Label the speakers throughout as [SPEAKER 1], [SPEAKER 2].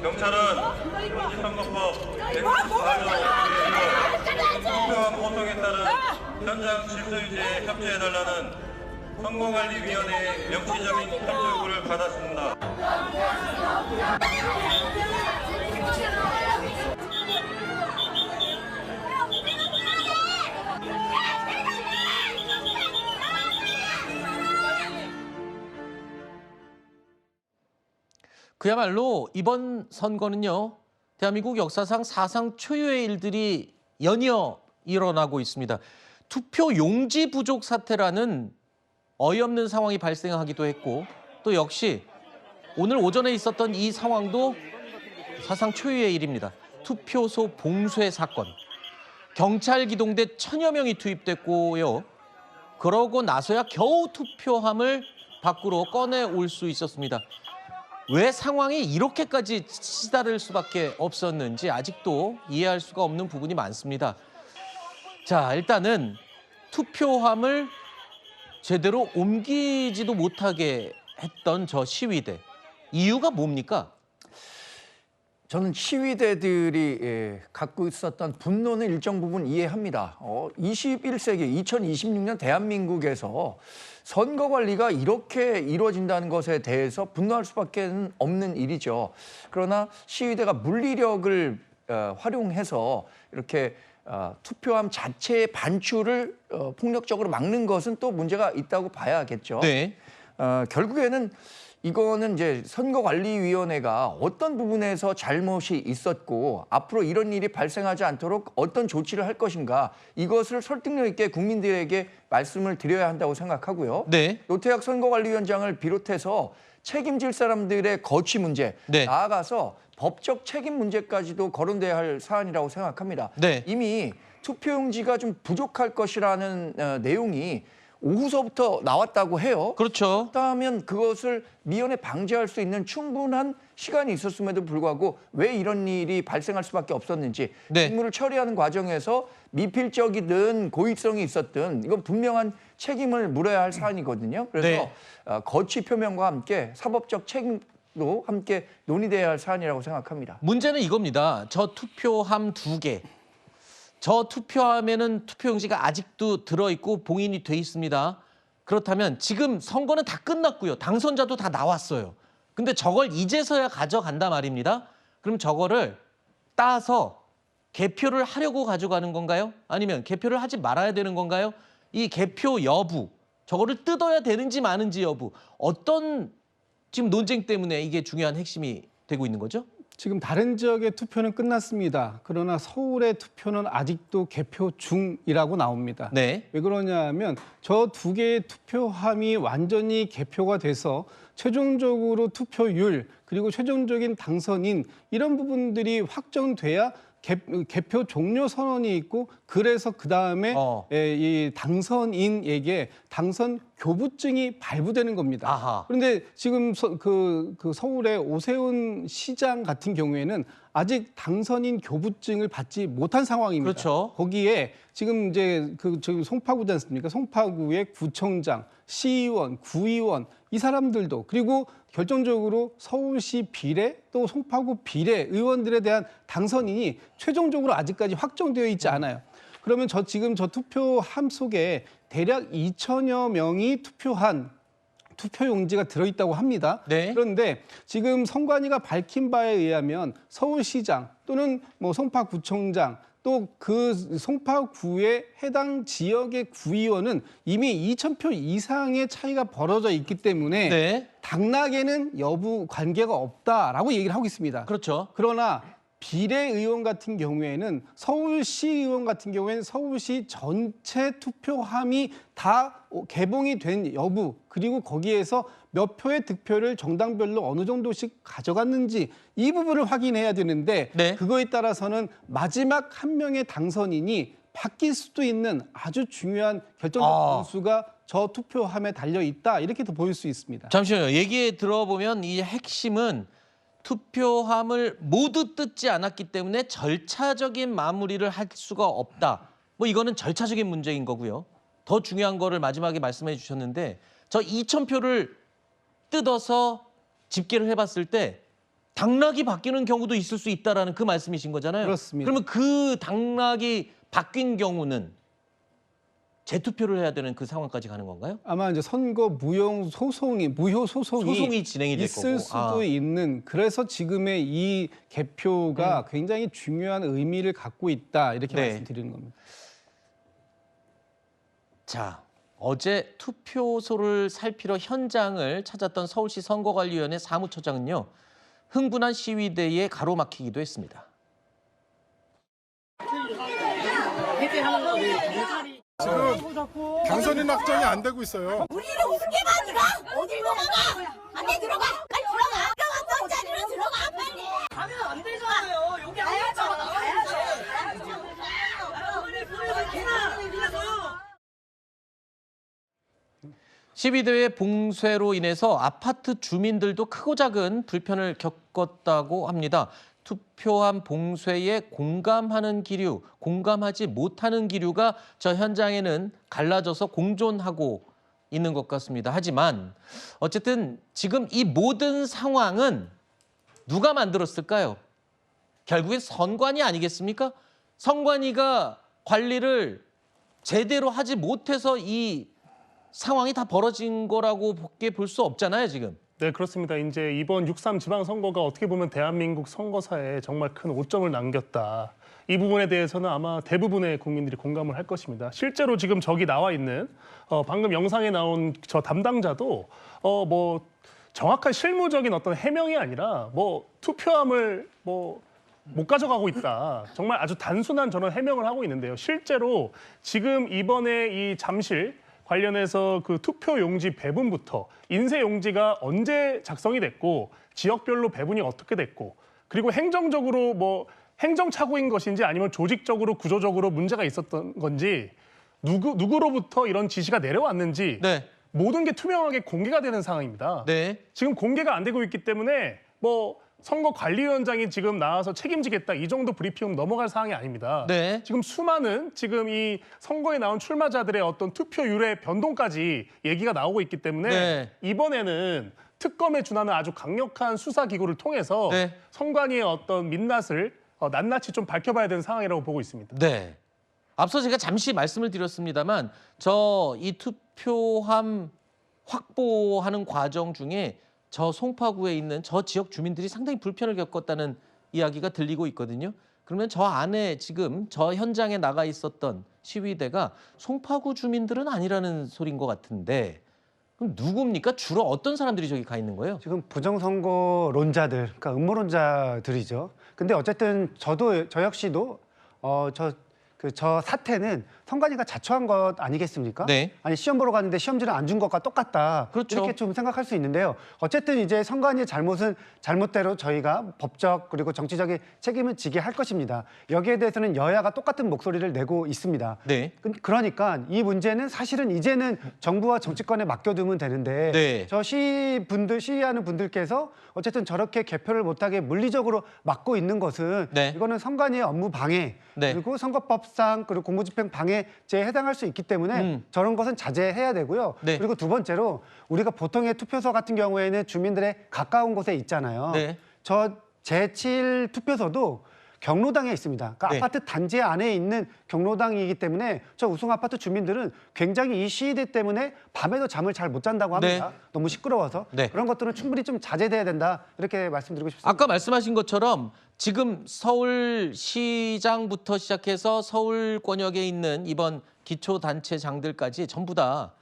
[SPEAKER 1] 경찰은 공직선거법 194조 투표함 호송에 따른 현장 질서 유지에 협조해달라는 선거관리위원회의 명시적인 협조 요구를 받았습니다.
[SPEAKER 2] 그야말로 이번 선거는요, 대한민국 역사상 사상 초유의 일들이 연이어 일어나고 있습니다. 투표 용지 부족 사태라는 어이없는 상황이 발생하기도 했고, 또 역시 오늘 오전에 있었던 이 상황도 사상 초유의 일입니다. 투표소 봉쇄 사건. 경찰 기동대 1000여 명이 투입됐고요. 그러고 나서야 겨우 투표함을 밖으로 꺼내올 수 있었습니다. 왜 상황이 이렇게까지 치달을 수밖에 없었는지 아직도 이해할 수가 없는 부분이 많습니다. 자, 일단은 투표함을 제대로 옮기지도 못하게 했던 저 시위대. 이유가 뭡니까?
[SPEAKER 3] 저는 시위대들이 갖고 있었던 분노는 일정 부분 이해합니다. 21세기 2026년 대한민국에서 선거 관리가 이렇게 이루어진다는 것에 대해서 분노할 수밖에 없는 일이죠. 그러나 시위대가 물리력을 활용해서 이렇게 투표함 자체의 반출을 폭력적으로 막는 것은 또 문제가 있다고 봐야겠죠.
[SPEAKER 2] 네.
[SPEAKER 3] 결국에는 이거는 이제 선거관리위원회가 어떤 부분에서 잘못이 있었고 앞으로 이런 일이 발생하지 않도록 어떤 조치를 할 것인가, 이것을 설득력 있게 국민들에게 말씀을 드려야 한다고 생각하고요.
[SPEAKER 2] 네.
[SPEAKER 3] 노태학 선거관리위원장을 비롯해서 책임질 사람들의 거취 문제,
[SPEAKER 2] 네.
[SPEAKER 3] 나아가서 법적 책임 문제까지도 거론돼야 할 사안이라고 생각합니다.
[SPEAKER 2] 네.
[SPEAKER 3] 이미 투표용지가 좀 부족할 것이라는 내용이 오후서부터 나왔다고 해요.
[SPEAKER 2] 그렇죠.
[SPEAKER 3] 그렇다면 그것을 미연에 방지할 수 있는 충분한 시간이 있었음에도 불구하고 왜 이런 일이 발생할 수밖에 없었는지,
[SPEAKER 2] 네.
[SPEAKER 3] 직무를 처리하는 과정에서 미필적이든 고의성이 있었든 이건 분명한 책임을 물어야 할 사안이거든요. 그래서
[SPEAKER 2] 네.
[SPEAKER 3] 거취 표명과 함께 사법적 책임도 함께 논의돼야 할 사안이라고 생각합니다.
[SPEAKER 2] 문제는 이겁니다. 저 투표함 2개. 저 투표함에는 투표용지가 아직도 들어있고 봉인이 돼 있습니다. 그렇다면 지금 선거는 다 끝났고요. 당선자도 다 나왔어요. 근데 저걸 이제서야 가져간단 말입니다. 그럼 저거를 따서 개표를 하려고 가져가는 건가요? 아니면 개표를 하지 말아야 되는 건가요? 이 개표 여부, 저거를 뜯어야 되는지 마는지 여부, 어떤 지금 논쟁 때문에 이게 중요한 핵심이 되고 있는 거죠?
[SPEAKER 4] 지금 다른 지역의 투표는 끝났습니다. 그러나 서울의 투표는 아직도 개표 중이라고 나옵니다.
[SPEAKER 2] 네.
[SPEAKER 4] 왜 그러냐 하면 저 2개의 투표함이 완전히 개표가 돼서 최종적으로 투표율 그리고 최종적인 당선인 이런 부분들이 확정돼야 개표 종료 선언이 있고, 그래서 그다음에 이 당선인에게 당선 교부증이 발부되는 겁니다.
[SPEAKER 2] 아하.
[SPEAKER 4] 그런데 지금 그 서울의 오세훈 시장 같은 경우에는 아직 당선인 교부증을 받지 못한 상황입니다.
[SPEAKER 2] 그렇죠.
[SPEAKER 4] 거기에 지금 이제 저기 송파구지 않습니까? 송파구의 구청장, 시의원, 구의원 이 사람들도, 그리고 결정적으로 서울시 비례 또 송파구 비례 의원들에 대한 당선인이 최종적으로 아직까지 확정되어 있지 않아요. 그러면 지금 저 투표함 속에 대략 2천여 명이 투표한 투표용지가 들어있다고 합니다.
[SPEAKER 2] 네.
[SPEAKER 4] 그런데 지금 선관위가 밝힌 바에 의하면 서울시장 또는 뭐 송파구청장 또 그 송파구의 해당 지역의 구의원은 이미 2,000표 이상의 차이가 벌어져 있기 때문에
[SPEAKER 2] 네.
[SPEAKER 4] 당락에는 여부 관계가 없다라고 얘기를 하고 있습니다.
[SPEAKER 2] 그렇죠.
[SPEAKER 4] 그러나 비례의원 같은 경우에는 서울시의원 같은 경우에는 서울시 전체 투표함이 다 개봉이 된 여부, 그리고 거기에서 몇 표의 득표를 정당별로 어느 정도씩 가져갔는지 이 부분을 확인해야 되는데
[SPEAKER 2] 네.
[SPEAKER 4] 그거에 따라서는 마지막 한 명의 당선인이 바뀔 수도 있는 아주 중요한 결정적 변수가 저 투표함에 달려 있다, 이렇게도 보일 수 있습니다.
[SPEAKER 2] 잠시만요. 얘기 들어보면 이 핵심은 투표함을 모두 뜯지 않았기 때문에 절차적인 마무리를 할 수가 없다. 뭐 이거는 절차적인 문제인 거고요. 더 중요한 거를 마지막에 말씀해 주셨는데, 저 2,000표를 뜯어서 집계를 해봤을 때 당락이 바뀌는 경우도 있을 수 있다라는 그 말씀이신 거잖아요.
[SPEAKER 4] 그렇습니다.
[SPEAKER 2] 그러면 그 당락이 바뀐 경우는 재투표를 해야 되는 그 상황까지 가는 건가요?
[SPEAKER 4] 아마 이제 선거 무효 소송이
[SPEAKER 2] 소송이 진행이 될
[SPEAKER 4] 있을
[SPEAKER 2] 거고.
[SPEAKER 4] 수도 있는, 그래서 지금의 이 개표가 굉장히 중요한 의미를 갖고 있다, 이렇게
[SPEAKER 2] 네.
[SPEAKER 4] 말씀드리는 겁니다.
[SPEAKER 2] 자, 어제 투표소를 살피러 현장을 찾았던 서울시 선거관리위원회 사무처장은요, 흥분한 시위대에 가로막히기도 했습니다.
[SPEAKER 5] 지금 당선인 확정이 안 되고 있어요.
[SPEAKER 6] 우리를 우습게 봐, 네가 어딜 도망가? 안에 들어가, 빨리 들어가. 들어갔던 자리로 들어가, 빨리. 가면 안 되잖아요. 여기 안 갔잖아. 가야죠.
[SPEAKER 2] 시위대의 봉쇄로 인해서 아파트 주민들도 크고 작은 불편을 겪었다고 합니다. 투표함 봉쇄에 공감하는 기류, 공감하지 못하는 기류가 저 현장에는 갈라져서 공존하고 있는 것 같습니다. 하지만 어쨌든 지금 이 모든 상황은 누가 만들었을까요? 결국엔 선관위 아니겠습니까? 선관위가 관리를 제대로 하지 못해서 이 상황이 다 벌어진 거라고 볼 수 없잖아요, 지금.
[SPEAKER 7] 네, 그렇습니다. 이제 이번 6.3 지방선거가 어떻게 보면 대한민국 선거사에 정말 큰 오점을 남겼다. 이 부분에 대해서는 아마 대부분의 국민들이 공감을 할 것입니다. 실제로 지금 저기 나와 있는 방금 영상에 나온 저 담당자도 뭐 정확한 실무적인 어떤 해명이 아니라 뭐 투표함을 못 가져가고 있다. 정말 아주 단순한 저런 해명을 하고 있는데요. 실제로 지금 이번에 이 잠실 관련해서 그 투표 용지 배분부터 인쇄 용지가 언제 작성이 됐고 지역별로 배분이 어떻게 됐고 그리고 행정적으로 뭐 행정착오인 것인지 아니면 조직적으로 구조적으로 문제가 있었던 건지 누구로부터 이런 지시가 내려왔는지
[SPEAKER 2] 네.
[SPEAKER 7] 모든 게 투명하게 공개가 되는 상황입니다.
[SPEAKER 2] 네.
[SPEAKER 7] 지금 공개가 안 되고 있기 때문에 뭐 선거관리위원장이 지금 나와서 책임지겠다 이 정도 브리핑은 넘어갈 사항이 아닙니다.
[SPEAKER 2] 네.
[SPEAKER 7] 지금 수많은 지금 이 선거에 나온 출마자들의 어떤 투표율의 변동까지 얘기가 나오고 있기 때문에
[SPEAKER 2] 네.
[SPEAKER 7] 이번에는 특검에 준하는 아주 강력한 수사기구를 통해서
[SPEAKER 2] 네.
[SPEAKER 7] 선관위의 어떤 민낯을 낱낱이 좀 밝혀봐야 되는 상황이라고 보고 있습니다.
[SPEAKER 2] 네. 앞서 제가 잠시 말씀을 드렸습니다만 이 투표함 확보하는 과정 중에 저 송파구에 있는 저 지역 주민들이 상당히 불편을 겪었다는 이야기가 들리고 있거든요. 그러면 저 안에 지금 저 현장에 나가 있었던 시위대가 송파구 주민들은 아니라는 소린 것 같은데 그럼 누굽니까? 주로 어떤 사람들이 저기 가 있는 거예요?
[SPEAKER 8] 지금 부정선거론자들, 그러니까 음모론자들이죠. 근데 어쨌든 저 역시도 저 사태는 선관위가 자초한 것 아니겠습니까?
[SPEAKER 2] 네.
[SPEAKER 8] 아니 시험 보러 갔는데 시험지를 안 준 것과 똑같다.
[SPEAKER 2] 그렇죠.
[SPEAKER 8] 이렇게 좀 생각할 수 있는데요. 어쨌든 이제 선관위의 잘못은 잘못대로 저희가 법적 그리고 정치적인 책임을 지게 할 것입니다. 여기에 대해서는 여야가 똑같은 목소리를 내고 있습니다.
[SPEAKER 2] 네.
[SPEAKER 8] 그러니까 이 사실은 이제는 정부와 정치권에 맡겨두면 되는데
[SPEAKER 2] 네.
[SPEAKER 8] 저 시위하는 분들께서 어쨌든 저렇게 개표를 못하게 물리적으로 막고 있는 것은
[SPEAKER 2] 네.
[SPEAKER 8] 이거는 선관위의 업무 방해
[SPEAKER 2] 네.
[SPEAKER 8] 그리고 선거법상 그리고 공무집행 방해죄에 해당할 수 있기 때문에 저런 것은 자제해야 되고요.
[SPEAKER 2] 네.
[SPEAKER 8] 그리고 두 번째로 우리가 보통의 투표소 같은 경우에는 주민들의 가까운 곳에 있잖아요.
[SPEAKER 2] 네.
[SPEAKER 8] 저 제7 투표소도 경로당에 있습니다. 그러니까
[SPEAKER 2] 네.
[SPEAKER 8] 아파트 단지 안에 있는 경로당이기 때문에 저 우승 아파트 주민들은 굉장히 이 시위대 때문에 밤에도 잠을 잘 못 잔다고 합니다.
[SPEAKER 2] 네.
[SPEAKER 8] 너무 시끄러워서.
[SPEAKER 2] 네.
[SPEAKER 8] 그런 것들은 충분히 좀 자제돼야 된다. 이렇게 말씀드리고 싶습니다.
[SPEAKER 2] 아까 말씀하신 것처럼 지금 서울시장부터 시작해서 서울권역에 있는 이번 기초단체장들까지 전부 다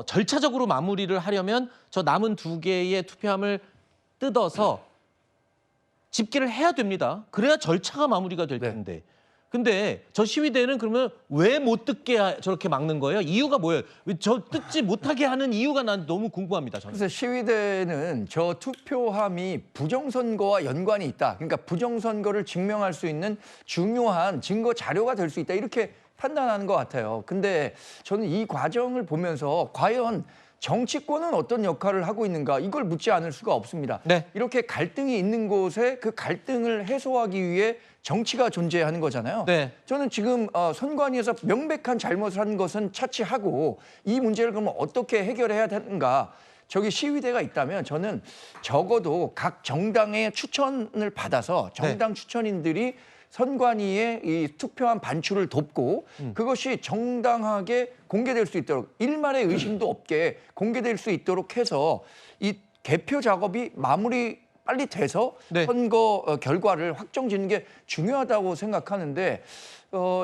[SPEAKER 2] 절차적으로 마무리를 하려면 저 남은 2개의 투표함을 뜯어서 집계를 해야 됩니다. 그래야 절차가 마무리가 될 텐데. 근데 저 시위대는 그러면 왜 못 뜯게 저렇게 막는 거예요? 이유가 뭐예요? 왜 저 뜯지 못하게 하는 이유가 난 너무 궁금합니다. 저는.
[SPEAKER 3] 그래서 시위대는 저 투표함이 부정선거와 연관이 있다. 그러니까 부정선거를 증명할 수 있는 중요한 증거 자료가 될 수 있다. 이렇게 판단하는 것 같아요. 근데 저는 이 과정을 보면서 과연 정치권은 어떤 역할을 하고 있는가 이걸 묻지 않을 수가 없습니다.
[SPEAKER 2] 네.
[SPEAKER 3] 이렇게 갈등이 있는 곳에 그 갈등을 해소하기 위해 정치가 존재하는 거잖아요.
[SPEAKER 2] 네.
[SPEAKER 3] 저는 지금 선관위에서 명백한 잘못을 한 것은 차치하고 이 문제를 그러면 어떻게 해결해야 되는가. 저기 시위대가 있다면 저는 적어도 각 정당의 추천을 받아서 정당 추천인들이 선관위의 이 투표함 반출을 돕고 그것이 정당하게 공개될 수 있도록 일말의 의심도 없게 공개될 수 있도록 해서 이 개표 작업이 마무리 빨리 돼서
[SPEAKER 2] 네.
[SPEAKER 3] 선거 결과를 확정짓는 게 중요하다고 생각하는데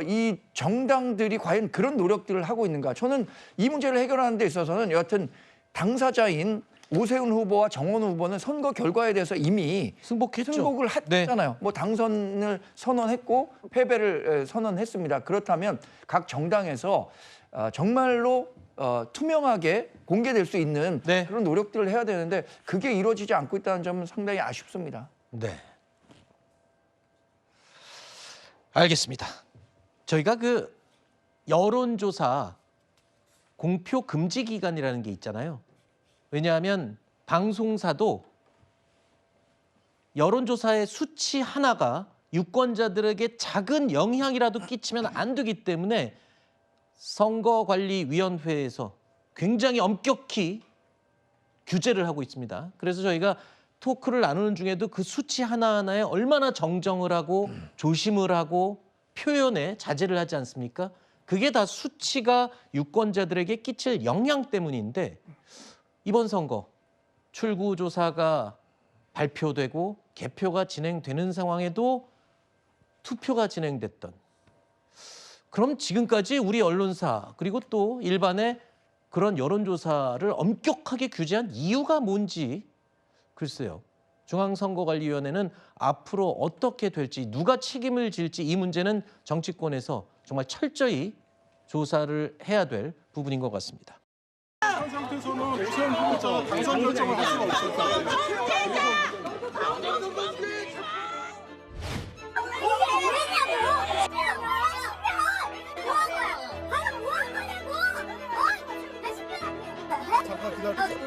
[SPEAKER 3] 이 정당들이 과연 그런 노력들을 하고 있는가? 저는 이 문제를 해결하는 데 있어서는 여하튼 당사자인 오세훈 후보와 정원 후보는 선거 결과에 대해서 이미
[SPEAKER 2] 승복했죠.
[SPEAKER 3] 승복을 했잖아요. 뭐 당선을 선언했고 패배를 선언했습니다. 그렇다면 각 정당에서 정말로 투명하게 공개될 수 있는
[SPEAKER 2] 네.
[SPEAKER 3] 그런 노력들을 해야 되는데 그게 이루어지지 않고 있다는 점은 상당히 아쉽습니다.
[SPEAKER 2] 네. 알겠습니다. 저희가 그 여론조사 공표 금지 기간이라는 게 있잖아요. 왜냐하면 방송사도 여론조사의 수치 하나가 유권자들에게 작은 영향이라도 끼치면 안 되기 때문에 선거관리위원회에서 굉장히 엄격히 규제를 하고 있습니다. 그래서 저희가 토크를 나누는 중에도 그 수치 하나하나에 얼마나 정정을 하고 조심을 하고 표현에 자제를 하지 않습니까? 그게 다 수치가 유권자들에게 끼칠 영향 때문인데 이번 선거 출구조사가 발표되고 개표가 진행되는 상황에도 투표가 진행됐던 그럼 지금까지 우리 언론사 그리고 또 일반의 그런 여론조사를 엄격하게 규제한 이유가 뭔지 글쎄요. 중앙선거관리위원회는 앞으로 어떻게 될지 누가 책임을 질지 이 문제는 정치권에서 정말 철저히 조사를 해야 될 부분인 것 같습니다.
[SPEAKER 5] 현 상태에서는 오세훈 후보자 당선 결정을 할 수가 없을 것 같아요. 잠깐 기다려주세요.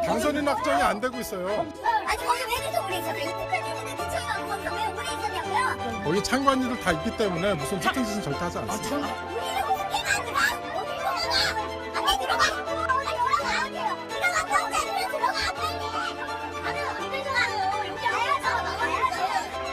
[SPEAKER 5] 당선인 확정이 안 되고 있어요.
[SPEAKER 6] 아니 거기 왜 계속 오래 있었어요? 이때까지 있는데 대처가 안 거기서 왜 오래 있었냐고요?
[SPEAKER 5] 거기 참관인들 다 있기 때문에 무슨 특정 짓은 절대 하지 않습니다.
[SPEAKER 6] 우리를 웃기면 안 들어가? 어디 들어가? 안돼 들어가! 들어가! 들어가! 경찰이면 들어가! 빨리! 가면 안 되잖아요. 여기 가야죠. 나가야죠. 가면 안 되죠.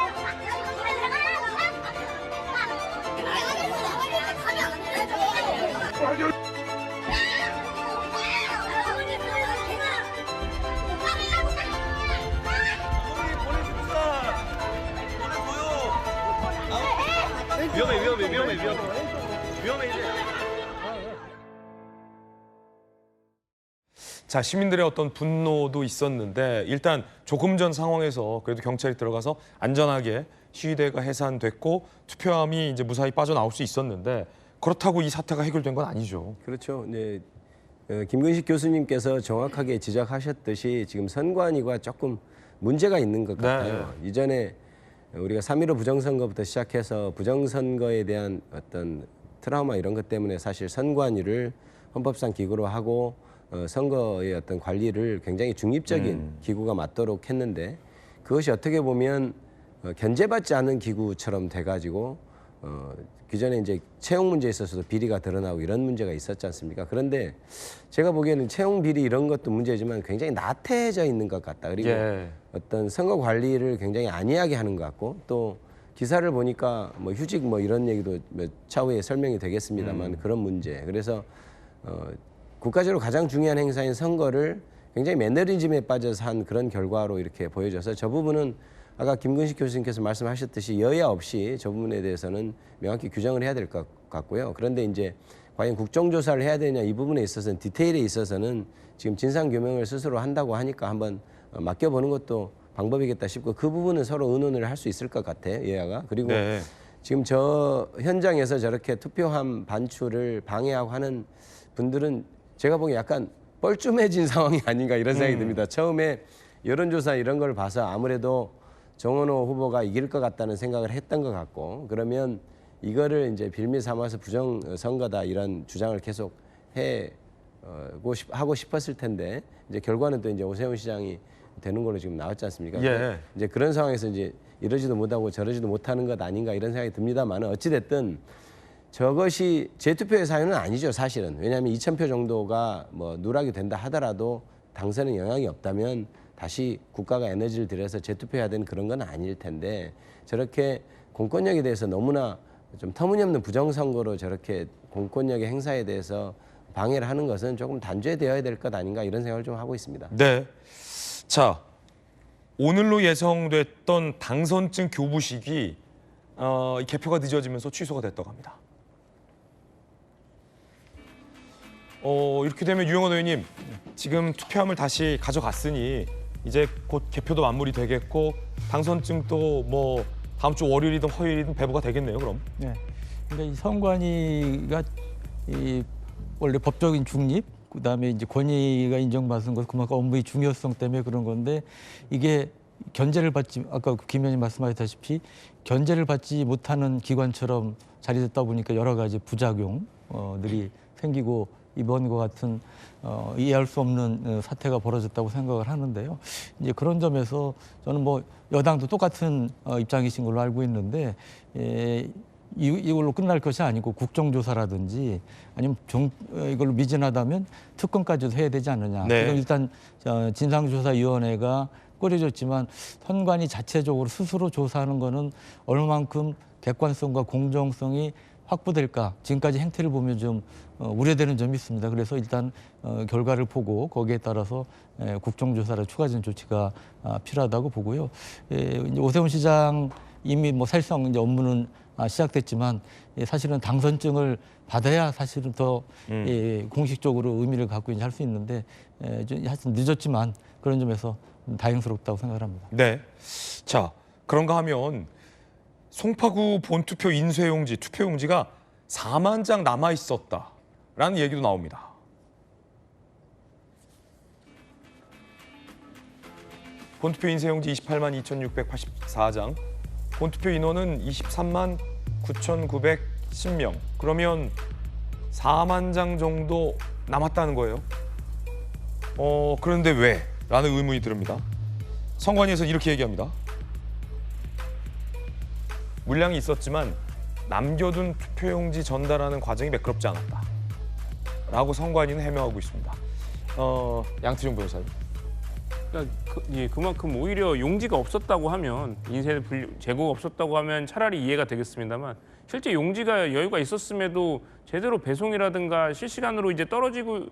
[SPEAKER 9] 자, 시민들의 어떤 분노도 있었는데 일단 조금 전 상황에서 그래도 경찰이 들어가서 안전하게 시위대가 해산됐고 투표함이 이제 무사히 빠져나올 수 있었는데 그렇다고 이 사태가 해결된 건 아니죠.
[SPEAKER 10] 그렇죠. 네, 김근식 교수님께서 정확하게 지적하셨듯이 지금 선관위가 조금 문제가 있는 것 같아요. 이전에 우리가 3.15 부정선거부터 시작해서 부정선거에 대한 어떤 트라우마 이런 것 때문에 사실 선관위를 헌법상 기구로 하고 선거의 어떤 관리를 굉장히 중립적인 기구가 맡도록 했는데 그것이 어떻게 보면 견제받지 않은 기구처럼 돼가지고 기존에 이제 채용 문제에 있어서도 비리가 드러나고 이런 문제가 있었지 않습니까? 그런데 제가 보기에는 채용 비리 이런 것도 문제지만 굉장히 나태해져 있는 것 같다. 그리고 어떤 선거 관리를 굉장히 안이하게 하는 것 같고 또 기사를 보니까 뭐 휴직 뭐 이런 얘기도 몇 차후에 설명이 되겠습니다만 그런 문제. 그래서 국가적으로 가장 중요한 행사인 선거를 굉장히 매너리즘에 빠져서 한 그런 결과로 이렇게 보여져서 저 부분은 아까 김근식 교수님께서 말씀하셨듯이 여야 없이 저 부분에 대해서는 명확히 규정을 해야 될 것 같고요. 그런데 이제 과연 국정조사를 해야 되냐 이 부분에 있어서는 디테일에 있어서는 지금 진상규명을 스스로 한다고 하니까 한번 맡겨보는 것도 방법이겠다 싶고 그 부분은 서로 의논을 할 수 있을 것 같아요. 여야가. 그리고 지금 저 현장에서 저렇게 투표함 반출을 방해하고 하는 분들은 제가 보기엔 약간 뻘쭘해진 상황이 아닌가 이런 생각이 듭니다. 처음에 여론조사 이런 걸 봐서 아무래도 정원호 후보가 이길 것 같다는 생각을 했던 것 같고 그러면 이거를 이제 빌미 삼아서 부정선거다 이런 주장을 계속 하고 싶었을 텐데 이제 결과는 또 이제 오세훈 시장이 되는 걸로 지금 나왔지 않습니까? 이제 그런 상황에서 이제 이러지도 못하고 저러지도 못하는 것 아닌가 이런 생각이 듭니다만 어찌됐든 저것이 재투표의 사유는 아니죠, 사실은. 왜냐하면 2,000표 정도가 뭐 누락이 된다 하더라도 당선에 영향이 없다면 다시 국가가 에너지를 들여서 재투표해야 되는 그런 건 아닐 텐데 저렇게 공권력에 대해서 너무나 좀 터무니없는 부정선거로 저렇게 공권력의 행사에 대해서 방해를 하는 것은 조금 단죄되어야 될 것 아닌가 이런 생각을 좀 하고 있습니다.
[SPEAKER 9] 네. 자, 오늘로 예정됐던 당선증 교부식이 이 개표가 늦어지면서 취소가 됐다고 합니다. 이렇게 되면 유영원 의원님, 지금 투표함을 다시 가져갔으니 이제 곧 개표도 마무리되겠고 당선증도 뭐 다음 주 월요일이든 화요일이든 배부가 되겠네요, 그럼.
[SPEAKER 11] 네. 그러니까 이 선관위가 이 원래 법적인 중립, 그다음에 이제 권위가 인정받은 것, 그만큼 업무의 중요성 때문에 그런 건데 이게 견제를 받지, 아까 김 의원님 말씀하셨다시피 견제를 받지 못하는 기관처럼 자리됐다 보니까 여러 가지 부작용들이 생기고 이번과 같은 이해할 수 없는 사태가 벌어졌다고 생각을 하는데요. 이제 그런 점에서 저는 뭐 여당도 똑같은 입장이신 걸로 알고 있는데 이걸로 끝날 것이 아니고 국정조사라든지 아니면 이걸로 미진하다면 특검까지도 해야 되지 않느냐.
[SPEAKER 9] 네.
[SPEAKER 11] 그럼 일단 진상조사위원회가 꾸려졌지만 선관위 자체적으로 스스로 조사하는 거는 얼마만큼 객관성과 공정성이 확보될까. 지금까지 행태를 보면 좀 우려되는 점이 있습니다. 그래서 일단 결과를 보고 거기에 따라서 국정조사나 추가적인 조치가 필요하다고 보고요. 이제 오세훈 시장 이미 뭐 사실상 이제 업무는 시작됐지만 사실은 당선증을 받아야 사실은 더 공식적으로 의미를 갖고 이제 할 수 있는데 하여튼 늦었지만 그런 점에서 다행스럽다고 생각을 합니다.
[SPEAKER 9] 네. 자, 그런가 하면 송파구 본투표 인쇄용지, 투표용지가 4만 장 남아 있었다라는 얘기도 나옵니다. 본투표 인쇄용지 28만 2,684장, 본투표 인원은 23만 9,910명. 그러면 4만 장 정도 남았다는 거예요. 그런데 왜? 라는 의문이 듭니다. 선관위에서는 이렇게 얘기합니다. 물량이 있었지만 남겨둔 투표용지 전달하는 과정이 매끄럽지 않았다. 라고 선관위는 해명하고 있습니다. 양태종 변호사님.
[SPEAKER 12] 그러니까 그만큼 오히려 용지가 없었다고 하면 인쇄 재고가 없었다고 하면 차라리 이해가 되겠습니다만 실제 용지가 여유가 있었음에도 제대로 배송이라든가 실시간으로 이제 떨어지고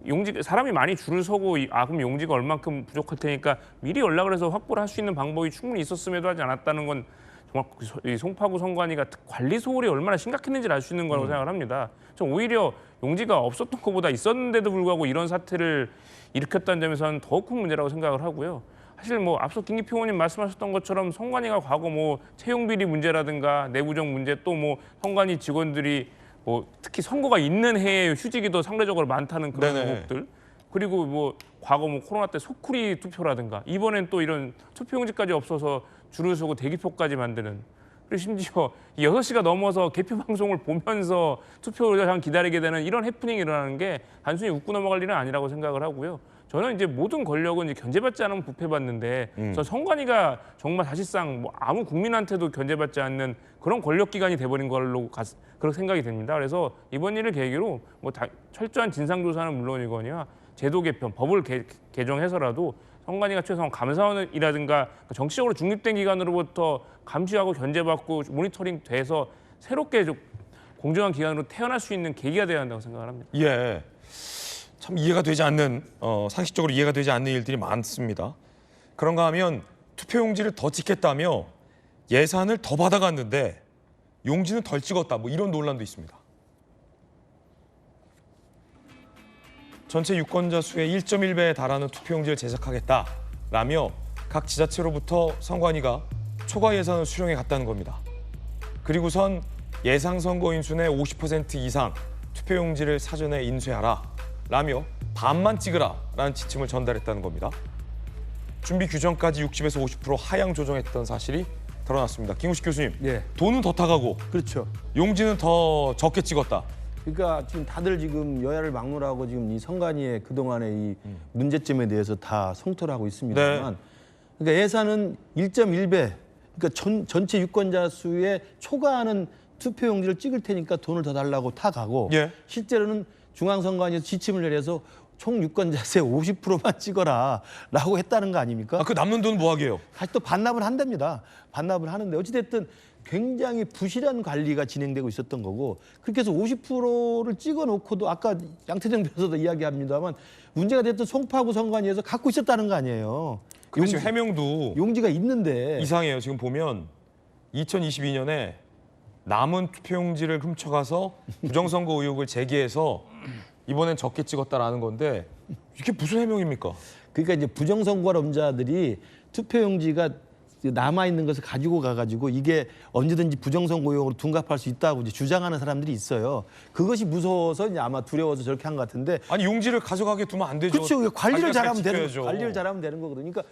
[SPEAKER 12] 용지 사람이 많이 줄을 서고 그럼 용지가 얼만큼 부족할 테니까 미리 연락을 해서 확보를 할 수 있는 방법이 충분히 있었음에도 하지 않았다는 건 정말 이 송파구 선관위가 관리 소홀이 얼마나 심각했는지를 알 수 있는 거라고 생각을 합니다. 전 오히려 용지가 없었던 것보다 있었는데도 불구하고 이런 사태를 일으켰다는 점에서는 더 큰 문제라고 생각을 하고요. 사실 뭐 앞서 김기표 의원님 말씀하셨던 것처럼 선관위가 과거 뭐 채용 비리 문제라든가 내부적 문제 또 뭐 선관위 직원들이 뭐 특히 선거가 있는 해에 휴직이 더 상대적으로 많다는 그런 의혹들 그리고 뭐 과거 뭐 코로나 때 소쿠리 투표라든가 이번엔 또 이런 투표용지까지 없어서 줄을 서고 대기표까지 만드는 그리고 심지어 6시가 넘어서 개표 방송을 보면서 투표를 기다리게 되는 이런 해프닝이 일어나는 게 단순히 웃고 넘어갈 일은 아니라고 생각을 하고요. 저는 이제 모든 권력은 이제 견제받지 않으면 부패받는데 저 선관위가 정말 사실상 뭐 아무 국민한테도 견제받지 않는 그런 권력기관이 돼버린 걸로 그런 생각이 듭니다. 그래서 이번 일을 계기로 뭐 철저한 진상조사는 물론이거니와 제도 개편, 법을 개정해서라도 선관위가 최소한 감사원이라든가 정치적으로 중립된 기관으로부터 감시하고 견제받고 모니터링 돼서 새롭게 좀 공정한 기관으로 태어날 수 있는 계기가 돼야 한다고 생각을 합니다.
[SPEAKER 9] 예, 참 이해가 되지 않는 상식적으로 이해가 되지 않는 일들이 많습니다. 그런가 하면 투표용지를 더 찍겠다며 예산을 더 받아갔는데 용지는 덜 찍었다. 뭐 이런 논란도 있습니다. 전체 유권자 수의 1.1배에 달하는 투표용지를 제작하겠다라며 각 지자체로부터 선관위가 초과 예산을 수령해 갔다는 겁니다. 그리고선 예상 선거 인순의 50% 이상 투표용지를 사전에 인쇄하라 라며 반만 찍으라 라는 지침을 전달했다는 겁니다. 준비 규정까지 60에서 50% 하향 조정했던 사실이 드러났습니다. 김우식 교수님, 돈은 더 타가고
[SPEAKER 13] 그렇죠.
[SPEAKER 9] 용지는 더 적게 찍었다.
[SPEAKER 13] 그러니까 지금 다들 지금 여야를 막론하고 지금 이 선관위의 그동안의 이 문제점에 대해서 다 성토를 하고 있습니다만 그러니까 예산은 1.1배, 그러니까 전체 유권자 수에 초과하는 투표용지를 찍을 테니까 돈을 더 달라고 타가고
[SPEAKER 9] 예.
[SPEAKER 13] 실제로는 중앙선관위에서 지침을 내려서 총 유권자세 50%만 찍어라라고 했다는 거 아닙니까?
[SPEAKER 9] 아, 그 남는 돈 뭐 하게요?
[SPEAKER 13] 다시 또 반납을 한답니다. 반납을 하는데 어찌됐든 굉장히 부실한 관리가 진행되고 있었던 거고 그렇게 해서 50%를 찍어놓고도 아까 양태정 변호사도 이야기합니다만 문제가 됐던 송파구 선관위에서 갖고 있었다는 거 아니에요.
[SPEAKER 9] 근데 지금 해명도
[SPEAKER 13] 용지가 있는데
[SPEAKER 9] 이상해요. 지금 보면 2022년에 남은 투표용지를 훔쳐가서 부정선거 의혹을 제기해서 이번엔 적게 찍었다라는 건데 이게 무슨 해명입니까?
[SPEAKER 13] 그러니까 이제 부정선거론자들이 투표용지가 남아 있는 것을 가지고 가가지고 이게 언제든지 부정선거 의혹으로 둔갑할 수 있다고 이제 주장하는 사람들이 있어요. 그것이 무서워서 이제 아마 두려워서 저렇게 한 것 같은데.
[SPEAKER 9] 아니 용지를 가져가게 두면 안 되죠.
[SPEAKER 13] 그렇죠. 관리를 잘하면 되는
[SPEAKER 9] 거죠.
[SPEAKER 13] 관리를 잘하면 되는 거거든요. 그러니까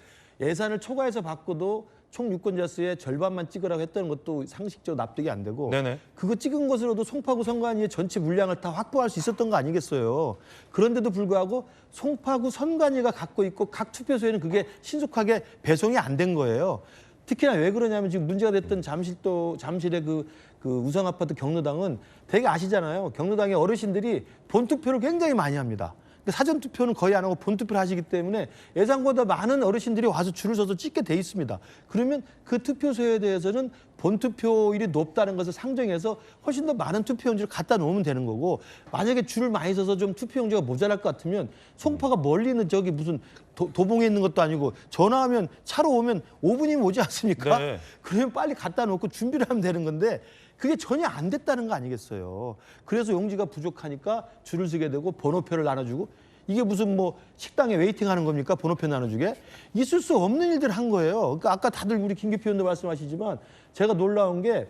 [SPEAKER 13] 예산을 초과해서 받고도 총 유권자 수의 절반만 찍으라고 했던 것도 상식적으로 납득이 안 되고
[SPEAKER 9] 네네.
[SPEAKER 13] 그거 찍은 것으로도 송파구 선관위의 전체 물량을 다 확보할 수 있었던 거 아니겠어요. 그런데도 불구하고 송파구 선관위가 갖고 있고 각 투표소에는 그게 신속하게 배송이 안 된 거예요. 특히나 왜 그러냐면 지금 문제가 됐던 잠실의 그 우성 아파트 경로당은 되게 아시잖아요. 경로당의 어르신들이 본투표를 굉장히 많이 합니다. 사전 투표는 거의 안 하고 본투표를 하시기 때문에 예상보다 많은 어르신들이 와서 줄을 서서 찍게 돼 있습니다. 그러면 그 투표소에 대해서는 본투표율이 높다는 것을 상정해서 훨씬 더 많은 투표용지를 갖다 놓으면 되는 거고 만약에 줄을 많이 서서 좀 투표용지가 모자랄 것 같으면 송파가 멀리 있는 저기 무슨 도봉에 있는 것도 아니고 전화하면 차로 오면 5분이면 오지 않습니까?
[SPEAKER 9] 네.
[SPEAKER 13] 그러면 빨리 갖다 놓고 준비를 하면 되는 건데 그게 전혀 안 됐다는 거 아니겠어요. 그래서 용지가 부족하니까 줄을 서게 되고 번호표를 나눠주고 이게 무슨 뭐 식당에 웨이팅하는 겁니까? 번호표 나눠주게? 있을 수 없는 일들을 한 거예요. 그러니까 아까 다들 우리 김기표 의원도 말씀하시지만 제가 놀라운 게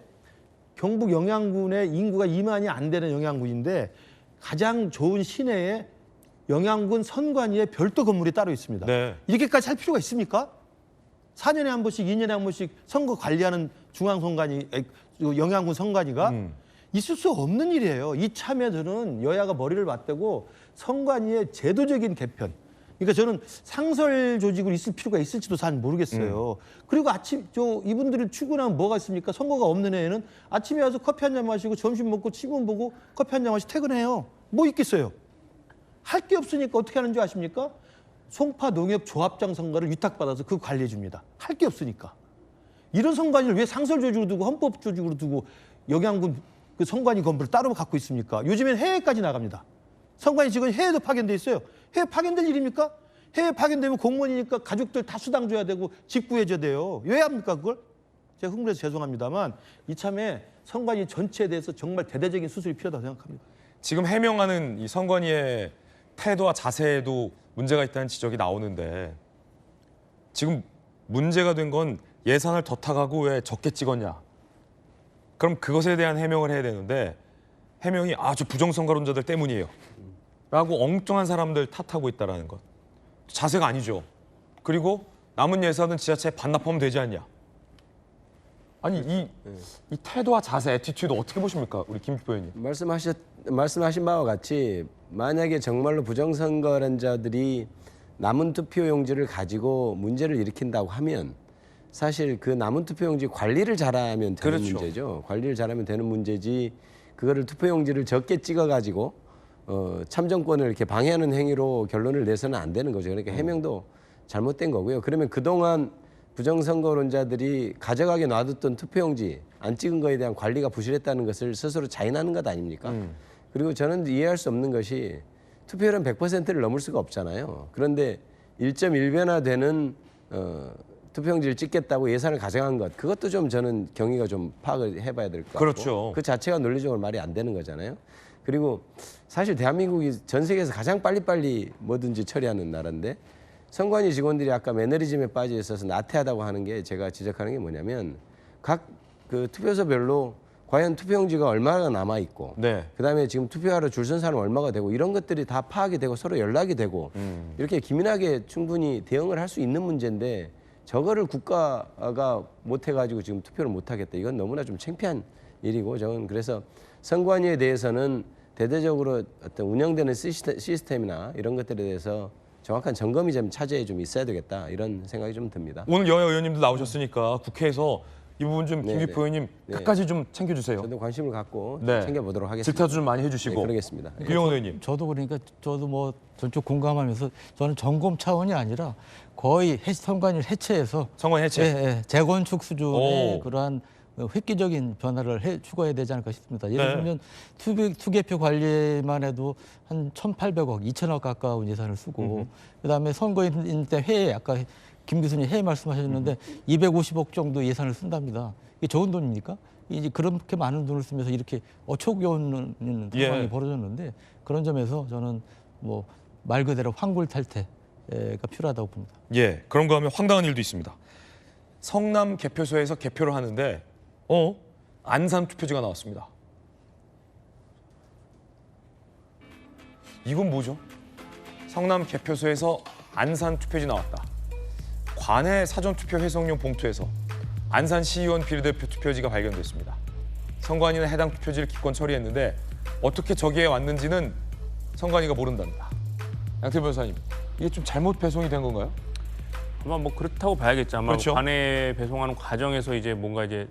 [SPEAKER 13] 경북 영양군의 인구가 2만이 안 되는 영양군인데 가장 좋은 시내에 영양군 선관위에 별도 건물이 따로 있습니다.
[SPEAKER 9] 네.
[SPEAKER 13] 이렇게까지 할 필요가 있습니까? 4년에 한 번씩, 2년에 한 번씩 선거 관리하는 중앙선관위, 영양군 선관위가 있을 수 없는 일이에요. 이참에 저는 여야가 머리를 맞대고 선관위의 제도적인 개편. 그러니까 저는 상설 조직으로 있을 필요가 있을지도 잘 모르겠어요. 그리고 이분들이 출근하면 뭐가 있습니까? 선거가 없는 해에는 아침에 와서 커피 한 잔 마시고 점심 먹고 신문 보고 커피 한 잔 마시고 퇴근해요. 뭐 있겠어요? 할 게 없으니까 어떻게 하는 줄 아십니까? 송파 농협 조합장 선거를 위탁받아서 그 관리해 줍니다. 할 게 없으니까. 이런 선관위를 왜 상설 조직으로 두고 헌법 조직으로 두고 영양군 그 선관위 건물을 따로 갖고 있습니까? 요즘엔 해외까지 나갑니다. 선관위 직원이 해외도 파견돼 있어요. 해외 파견될 일입니까? 해외 파견되면 공무원이니까 가족들 다 수당 줘야 되고 집 구해줘야 돼요. 왜 합니까 그걸? 제가 흥분해서 죄송합니다만 이참에 선관위 전체에 대해서 정말 대대적인 수술이 필요하다고 생각합니다.
[SPEAKER 9] 지금 해명하는 이 선관위의 태도와 자세에도 문제가 있다는 지적이 나오는데 지금 문제가 된 건 예산을 더 타가고 왜 적게 찍었냐. 그럼 그것에 대한 해명을 해야 되는데 해명이 아주 부정선거론자들 때문이에요. 라고 엉뚱한 사람들 탓하고 있다는 것. 자세가 아니죠. 그리고 남은 예산은 지자체에 반납하면 되지 않냐. 아니 이 태도와 자세, 애티튜드 어떻게 보십니까? 우리 김기표 의원님.
[SPEAKER 10] 말씀하신 바와 같이 만약에 정말로 부정선거론자들이 남은 투표용지를 가지고 문제를 일으킨다고 하면 사실 그 남은 투표용지 관리를 잘하면 되는
[SPEAKER 9] 그렇죠.
[SPEAKER 10] 문제죠. 관리를 잘하면 되는 문제지 그거를 투표용지를 적게 찍어가지고 참정권을 이렇게 방해하는 행위로 결론을 내서는 안 되는 거죠. 그러니까 해명도 잘못된 거고요. 그러면 그동안 부정선거론자들이 가져가게 놔뒀던 투표용지 안 찍은 거에 대한 관리가 부실했다는 것을 스스로 자인하는 것 아닙니까? 그리고 저는 이해할 수 없는 것이 투표율은 100%를 넘을 수가 없잖아요. 그런데 1.1배나 되는 투표용지를 찍겠다고 예산을 가져간 것, 그것도 좀 저는 경위가 좀 파악을 해봐야 될 것 같고
[SPEAKER 9] 그렇죠.
[SPEAKER 10] 그 자체가 논리적으로 말이 안 되는 거잖아요. 그리고 사실 대한민국이 전 세계에서 가장 빨리빨리 뭐든지 처리하는 나라인데 선관위 직원들이 아까 매너리즘에 빠져 있어서 나태하다고 하는 게 제가 지적하는 게 뭐냐면 각 그 투표소별로 과연 투표용지가 얼마나 남아 있고
[SPEAKER 9] 네.
[SPEAKER 10] 그다음에 지금 투표하러 줄 선 사람 얼마가 되고 이런 것들이 다 파악이 되고 서로 연락이 되고 이렇게 기민하게 충분히 대응을 할 수 있는 문제인데 저거를 국가가 못 해가지고 지금 투표를 못 하겠다. 이건 너무나 좀 창피한 일이고 저는 그래서 선관위에 대해서는 대대적으로 어떤 운영되는 시스템이나 이런 것들에 대해서 정확한 점검이 좀 차제에 좀 있어야 되겠다 이런 생각이 좀 듭니다.
[SPEAKER 9] 오늘 여야 의원님도 나오셨으니까 국회에서 이 부분 좀
[SPEAKER 10] 네,
[SPEAKER 9] 김기표 의원님 끝까지 좀 챙겨주세요.
[SPEAKER 10] 저도 관심을 갖고
[SPEAKER 9] 네.
[SPEAKER 10] 챙겨보도록 하겠습니다.
[SPEAKER 9] 질타도 좀 많이 해주시고.
[SPEAKER 10] 네, 그러겠습니다.
[SPEAKER 9] 유영원 의원님.
[SPEAKER 11] 저도 그러니까 저도 뭐 전적 공감하면서 저는 점검 차원이 아니라 거의 선관위를 해체해서
[SPEAKER 9] 선관위 해체.
[SPEAKER 11] 예, 재건축 수준의
[SPEAKER 9] 오.
[SPEAKER 11] 그러한 획기적인 변화를 추구해야 되지 않을까 싶습니다. 예를
[SPEAKER 9] 네.
[SPEAKER 11] 들면 투개표 관리만 해도 한 1,800억, 2,000억 가까운 예산을 쓰고 그다음에 선거인 때 회에 아까 김 교수님 회의 말씀하셨는데 250억 정도 예산을 쓴답니다. 이게 적은 돈입니까? 이제 그렇게 많은 돈을 쓰면서 이렇게 어처구니없는 상황이
[SPEAKER 9] 예.
[SPEAKER 11] 벌어졌는데 그런 점에서 저는 뭐 말 그대로 환골탈태가 필요하다고 봅니다.
[SPEAKER 9] 예, 그런가 하면 황당한 일도 있습니다. 성남 개표소에서 개표를 하는데 안산 투표지가 나왔습니다. 이건 뭐죠? 성남 개표소에서 안산 투표지 나왔다. 관내 사전투표 해석용 봉투에서 안산 시의원 비례대표 투표지가 발견됐습니다. 선관위는 해당 투표지를 기권 처리했는데 어떻게 저기에 왔는지는 선관위가 모른답니다. 양태 변호사님, 이게 좀 잘못 배송이 된 건가요?
[SPEAKER 12] 아마 뭐 그렇다고 봐야겠죠. 아마
[SPEAKER 9] 그렇죠.
[SPEAKER 12] 관내 배송하는 과정에서 이제 뭔가 이제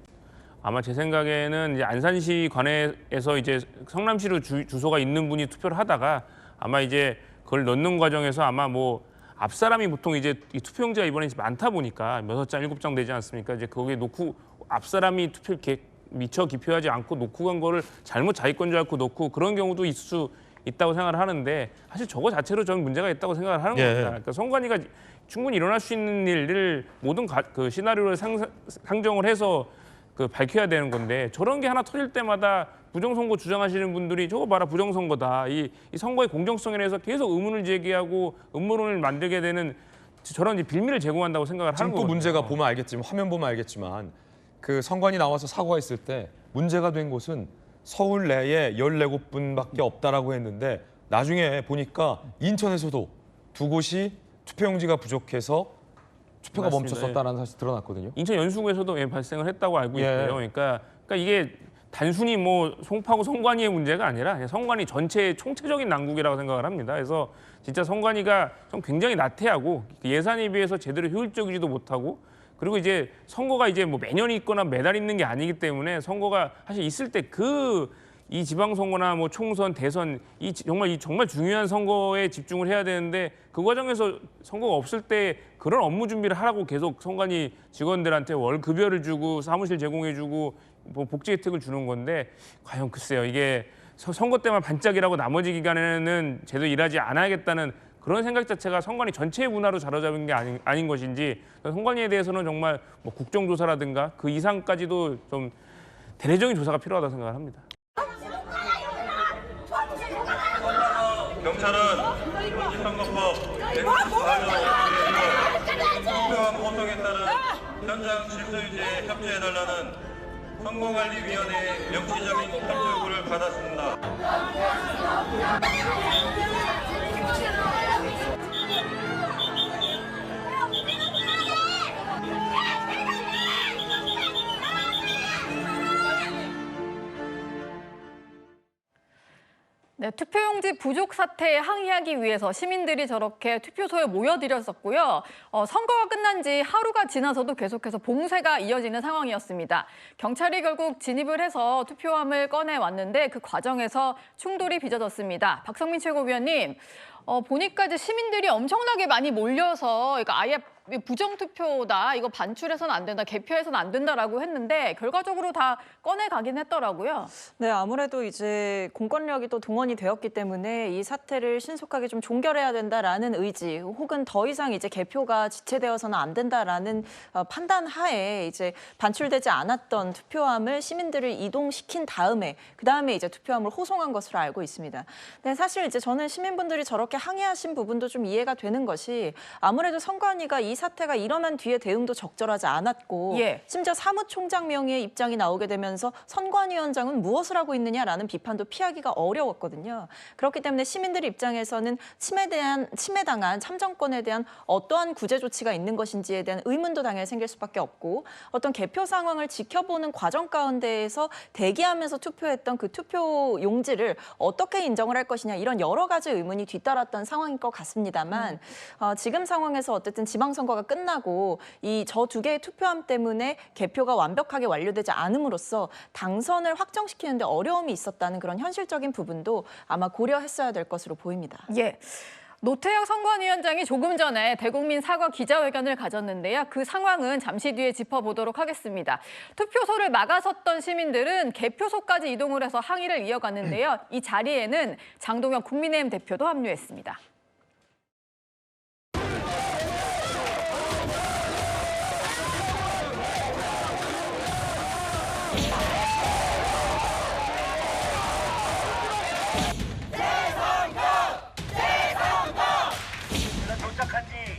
[SPEAKER 12] 아마 제 생각에는 이제 안산시 관내에서 이제 성남시로 주소가 있는 분이 투표를 하다가 아마 이제 그걸 넣는 과정에서 아마 뭐 앞 사람이 보통 이제 이 투표용지가 이번에 많다 보니까 6장, 7장 되지 않습니까? 이제 거기에 놓고 앞 사람이 투표 미처 기표하지 않고 놓고 간 거를 잘못 자기 건 줄 알고 놓고 그런 경우도 있을 수 있다고 생각을 하는데 사실 저거 자체로 저는 문제가 있다고 생각을 하는 겁니다. 그러니까 선관위가 충분히 일어날 수 있는 일을 모든 그 시나리오를 상정을 해서 그 밝혀야 되는 건데 저런 게 하나 터질 때마다 부정선거 주장하시는 분들이 저거 봐라 부정선거다. 이 선거의 공정성에 대해서 계속 의문을 제기하고 음모론을 만들게 되는 저런 빌미를 제공한다고 생각을 하는 거거든요.
[SPEAKER 9] 지금 또 문제가 보면 알겠지만 화면 보면 알겠지만 그 선관위 나와서 사과했을 때 문제가 된 곳은 서울 내에 14곳뿐밖에 없다라고 했는데 나중에 보니까 인천에서도 2곳이 투표용지가 부족해서 투표가
[SPEAKER 12] 맞습니다.
[SPEAKER 9] 멈췄었다라는 사실이 드러났거든요.
[SPEAKER 12] 인천 연수구에서도 발생을 했다고 알고 있고요. 그러니까 이게 단순히 뭐 송파구 선관위의 문제가 아니라 그냥 선관위 전체의 총체적인 난국이라고 생각을 합니다. 그래서 진짜 선관위가 좀 굉장히 나태하고 예산에 비해서 제대로 효율적이지도 못하고 그리고 이제 선거가 이제 뭐 매년 있거나 매달 있는 게 아니기 때문에 선거가 사실 있을 때 이 지방선거나 뭐 총선, 대선 정말 중요한 선거에 집중을 해야 되는데 그 과정에서 선거가 없을 때 그런 업무 준비를 하라고 계속 선관위 직원들한테 월 급여를 주고 사무실 제공해주고 뭐 복지 혜택을 주는 건데 과연 글쎄요 이게 선거 때만 반짝이라고 나머지 기간에는 제대로 일하지 않아야겠다는 그런 생각 자체가 선관위 전체의 문화로 자로잡은 게 아닌 것인지 선관위에 대해서는 정말 뭐 국정조사라든가 그 이상까지도 좀 대대적인 조사가 필요하다고 생각을 합니다.
[SPEAKER 1] 경찰은 공직선거법 194조 투표함 호송에 따른 현장 질서 유지에 협조해달라는 선거관리위원회의 명시적인 협조 요구를 받았습니다.
[SPEAKER 14] 네, 투표용지 부족 사태에 항의하기 위해서 시민들이 저렇게 투표소에 모여들었었고요. 선거가 끝난 지 하루가 지나서도 계속해서 봉쇄가 이어지는 상황이었습니다. 경찰이 결국 진입을 해서 투표함을 꺼내왔는데 그 과정에서 충돌이 빚어졌습니다. 박성민 최고위원님, 보니까 이제 시민들이 엄청나게 많이 몰려서 이거 아예 부정투표다, 이거 반출해서는 안 된다, 개표해서는 안 된다라고 했는데 결과적으로 다 꺼내가긴 했더라고요.
[SPEAKER 15] 네, 아무래도 이제 공권력이 또 동원이 되었기 때문에 이 사태를 신속하게 좀 종결해야 된다라는 의지, 혹은 더 이상 이제 개표가 지체되어서는 안 된다라는 판단 하에 이제 반출되지 않았던 투표함을 시민들을 이동시킨 다음에 그다음에 이제 투표함을 호송한 것으로 알고 있습니다. 네, 사실 이제 저는 시민분들이 저렇게 항의하신 부분도 좀 이해가 되는 것이 아무래도 선관위가 이 사태가 일어난 뒤에 대응도 적절하지 않았고 심지어 사무총장 명의의 입장이 나오게 되면서 선관위원장은 무엇을 하고 있느냐라는 비판도 피하기가 어려웠거든요. 그렇기 때문에 시민들 입장에서는 침해당한 참정권에 대한 어떠한 구제 조치가 있는 것인지에 대한 의문도 당연히 생길 수밖에 없고 어떤 개표 상황을 지켜보는 과정 가운데에서 대기하면서 투표했던 그 투표 용지를 어떻게 인정을 할 것이냐 이런 여러 가지 의문이 뒤따랐던 상황일 것 같습니다만 지금 상황에서 어쨌든 지방선거 선거가 끝나고 이 저 두 개의 투표함 때문에 개표가 완벽하게 완료되지 않음으로써 당선을 확정시키는 데 어려움이 있었다는 그런 현실적인 부분도 아마 고려했어야 될 것으로 보입니다.
[SPEAKER 14] 예. 노태혁 선관위원장이 조금 전에 대국민 사과 기자회견을 가졌는데요. 그 상황은 잠시 뒤에 짚어보도록 하겠습니다. 투표소를 막아섰던 시민들은 개표소까지 이동을 해서 항의를 이어갔는데요. 이 자리에는 장동혁 국민의힘 대표도 합류했습니다.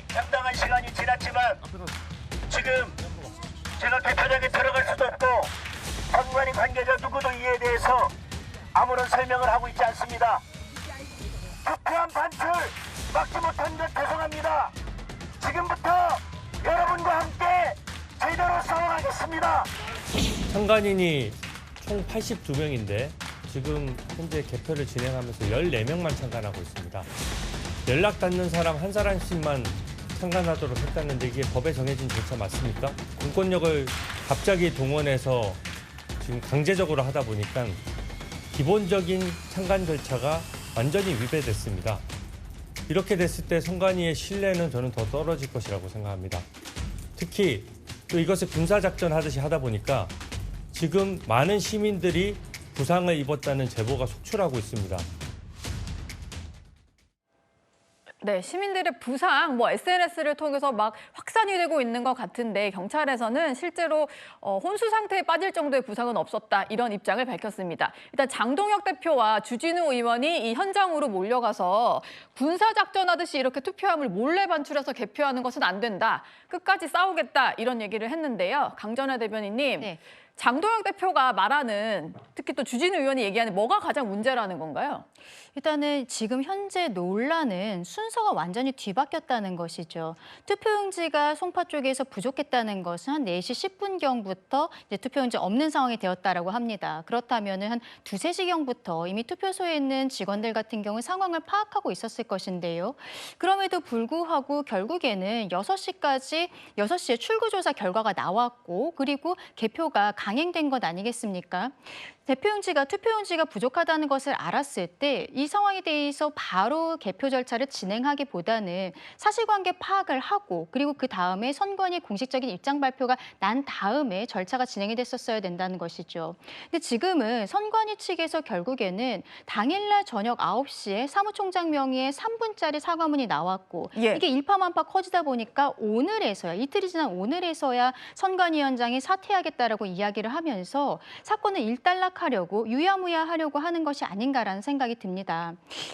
[SPEAKER 16] 상당한 시간이 지났지만 지금 제가 개표장에 들어갈 수도 없고 선관위 관계자 누구도 이에 대해서 아무런 설명을 하고 있지 않습니다. 투표함 반출 막지 못한 것 죄송합니다. 지금부터 여러분과 함께 제대로 싸워가겠습니다.
[SPEAKER 17] 참관인이 총 82명인데 지금 현재 개표를 진행하면서 14명만 참관하고 있습니다. 연락 닿는 사람 한 사람씩만 참관하도록 했다는데 이게 법에 정해진 절차 맞습니까? 공권력을 갑자기 동원해서 지금 강제적으로 하다 보니까 기본적인 참관 절차가 완전히 위배됐습니다. 이렇게 됐을 때 선관위의 신뢰는 저는 더 떨어질 것이라고 생각합니다. 특히 또 이것을 군사작전 하듯이 하다 보니까 지금 많은 시민들이 부상을 입었다는 제보가 속출하고 있습니다.
[SPEAKER 14] 네, 시민들의 부상, SNS를 통해서 막 확산이 되고 있는 것 같은데 경찰에서는 실제로 혼수 상태에 빠질 정도의 부상은 없었다 이런 입장을 밝혔습니다. 일단 장동혁 대표와 주진우 의원이 이 현장으로 몰려가서 군사작전하듯이 이렇게 투표함을 몰래 반출해서 개표하는 것은 안 된다. 끝까지 싸우겠다 이런 얘기를 했는데요. 강전하 대변인님. 네. 장동혁 대표가 말하는 특히 또 주진우 의원이 얘기하는 뭐가 가장 문제라는 건가요?
[SPEAKER 18] 일단은 지금 현재 논란은 순서가 완전히 뒤바뀌었다는 것이죠. 투표용지가 송파 쪽에서 부족했다는 것은 한 4시 10분경부터 이제 투표용지 없는 상황이 되었다라고 합니다. 그렇다면 한 2, 3시경부터 이미 투표소에 있는 직원들 같은 경우 상황을 파악하고 있었을 것인데요. 그럼에도 불구하고 결국에는 6시에 출구조사 결과가 나왔고 그리고 개표가 강행된 것 아니겠습니까? 투표용지가 부족하다는 것을 알았을 때 이 상황에 대해서 바로 개표 절차를 진행하기보다는 사실관계 파악을 하고 그리고 그 다음에 선관위 공식적인 입장 발표가 난 다음에 절차가 진행이 됐었어야 된다는 것이죠. 근데 지금은 선관위 측에서 결국에는 당일날 저녁 9시에 사무총장 명의의 3분짜리 사과문이 나왔고 이게 일파만파 커지다 보니까 이틀이 지난 오늘에서야 선관위원장이 사퇴하겠다라고 이야기를 하면서 사건을 일단락하려고 유야무야하려고 하는 것이 아닌가라는 생각이 듭니다.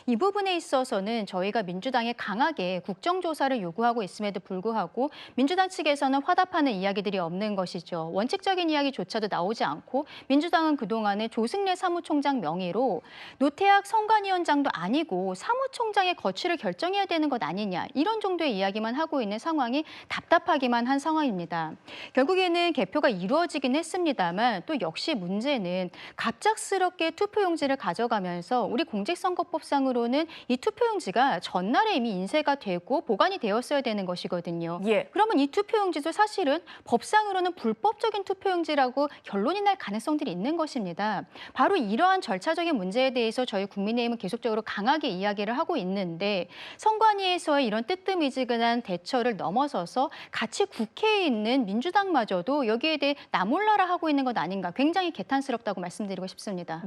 [SPEAKER 18] 이 부분에 있어서는 저희가 민주당에 강하게 국정조사를 요구하고 있음에도 불구하고 민주당 측에서는 화답하는 이야기들이 없는 것이죠. 원칙적인 이야기조차도 나오지 않고 민주당은 그동안에 조승래 사무총장 명의로 노태학 선관위원장도 아니고 사무총장의 거취를 결정해야 되는 것 아니냐 이런 정도의 이야기만 하고 있는 상황이 답답하기만 한 상황입니다. 결국에는 개표가 이루어지긴 했습니다만 또 역시 문제는 갑작스럽게 투표용지를 가져가면서 우리 공직선거법상으로는 이 투표용지가 전날에 이미 인쇄가 되고 보관이 되었어야 되는 것이거든요. 그러면 이 투표용지도 사실은 법상으로는 불법적인 투표용지라고 결론이 날 가능성들이 있는 것입니다. 바로 이러한 절차적인 문제에 대해서 저희 국민의힘은 계속적으로 강하게 이야기를 하고 있는데 선관위에서의 이런 뜨뜻미지근한 대처를 넘어서서 같이 국회에 있는 민주당마저도 여기에 대해 나몰라라 하고 있는 것 아닌가 굉장히 개탄스럽다고 말씀드리고 싶습니다.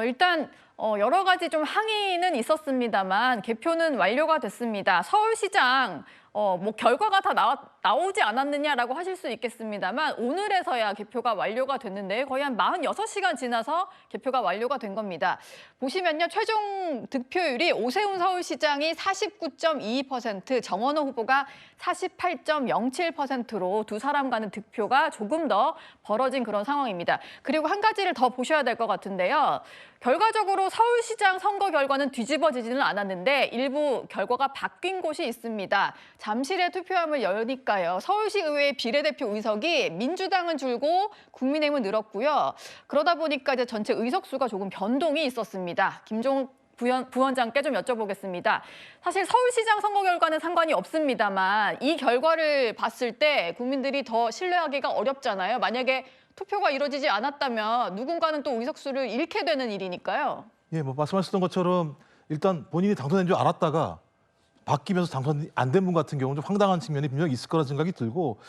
[SPEAKER 14] 일단 여러 가지 좀 항의는 있었습니다만 개표는 완료가 됐습니다. 서울시장 결과가 다 나오지 않았느냐라고 하실 수 있겠습니다만 오늘에서야 개표가 완료가 됐는데 거의 한 46시간 지나서 개표가 완료가 된 겁니다. 보시면요. 최종 득표율이 오세훈 서울시장이 49.22%, 정원호 후보가 48.07%로 두 사람 간의 득표가 조금 더 벌어진 그런 상황입니다. 그리고 한 가지를 더 보셔야 될 것 같은데요. 결과적으로 서울시장 선거 결과는 뒤집어지지는 않았는데 일부 결과가 바뀐 곳이 있습니다. 잠실에 투표함을 여니까요. 서울시의회 비례대표 의석이 민주당은 줄고 국민의힘은 늘었고요. 그러다 보니까 이제 전체 의석수가 조금 변동이 있었습니다. 김종욱 부원장께 좀 여쭤보겠습니다. 사실 서울시장 선거 결과는 상관이 없습니다만 이 결과를 봤을 때 국민들이 더 신뢰하기가 어렵잖아요. 만약에 투표가 이루어지지 않았다면 누군가는 또 의석수를 잃게 되는 일이니까요.
[SPEAKER 5] 예, 뭐 말씀하셨던 것처럼 일단 본인이 당선된 줄 알았다가 바뀌면서 당선 안 된 분 같은 경우는 좀 황당한 측면이 분명히 있을 거라는 생각이 들고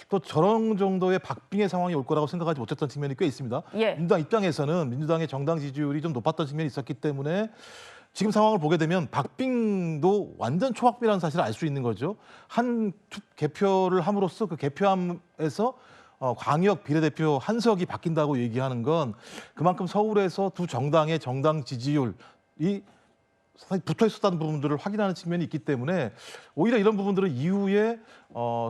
[SPEAKER 5] 또 저런 정도의 박빙의 상황이 올 거라고 생각하지 못했던 측면이 꽤 있습니다.
[SPEAKER 14] 예.
[SPEAKER 5] 민주당 입장에서는 민주당의 정당 지지율이 좀 높았던 측면이 있었기 때문에 지금 상황을 보게 되면 박빙도 완전 초박빙이라는 사실을 알 수 있는 거죠. 한 개표를 함으로써 그 개표함에서 광역 비례대표 한 석이 바뀐다고 얘기하는 건 그만큼 서울에서 두 정당의 정당 지지율이 상당히 붙어 있었다는 부분들을 확인하는 측면이 있기 때문에 오히려 이런 부분들은 이후에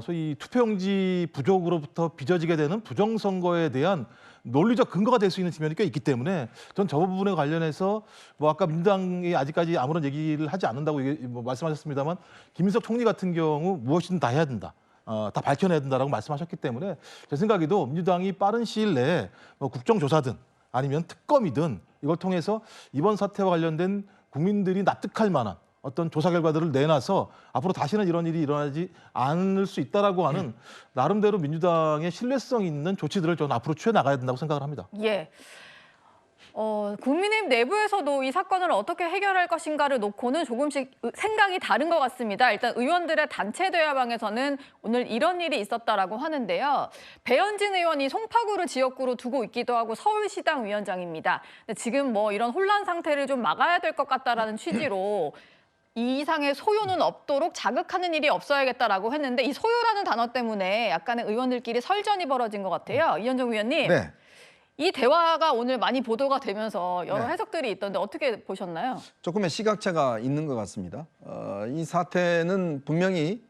[SPEAKER 5] 소위 투표용지 부족으로부터 빚어지게 되는 부정선거에 대한 논리적 근거가 될 수 있는 측면이 꽤 있기 때문에 전 저 부분에 관련해서 뭐 아까 민주당이 아직까지 아무런 얘기를 하지 않는다고 말씀하셨습니다만 김인석 총리 같은 경우 무엇이든 다 해야 된다. 다 밝혀내야 된다라고 말씀하셨기 때문에 제 생각에도 민주당이 빠른 시일 내에 뭐 국정조사든 아니면 특검이든 이걸 통해서 이번 사태와 관련된 국민들이 납득할 만한 어떤 조사 결과들을 내놔서 앞으로 다시는 이런 일이 일어나지 않을 수 있다라고 하는 나름대로 민주당의 신뢰성 있는 조치들을 저는 앞으로 취해 나가야 된다고 생각을 합니다.
[SPEAKER 14] 예. 국민의힘 내부에서도 이 사건을 어떻게 해결할 것인가를 놓고는 조금씩 생각이 다른 것 같습니다. 일단 의원들의 단체 대화방에서는 오늘 이런 일이 있었다라고 하는데요. 배현진 의원이 송파구를 지역구로 두고 있기도 하고 서울시당 위원장입니다. 근데 지금 뭐 이런 혼란 상태를 좀 막아야 될 것 같다라는 취지로 이 이상의 소요는 없도록 자극하는 일이 없어야겠다라고 했는데 이 소요라는 단어 때문에 약간의 의원들끼리 설전이 벌어진 것 같아요. 이현정 위원님.
[SPEAKER 19] 네.
[SPEAKER 14] 이 대화가 오늘 많이 보도가 되면서 여러
[SPEAKER 19] 네.
[SPEAKER 14] 해석들이 있던데 어떻게 보셨나요?
[SPEAKER 19] 조금의 시각차가 있는 것 같습니다. 이 사태는 분명히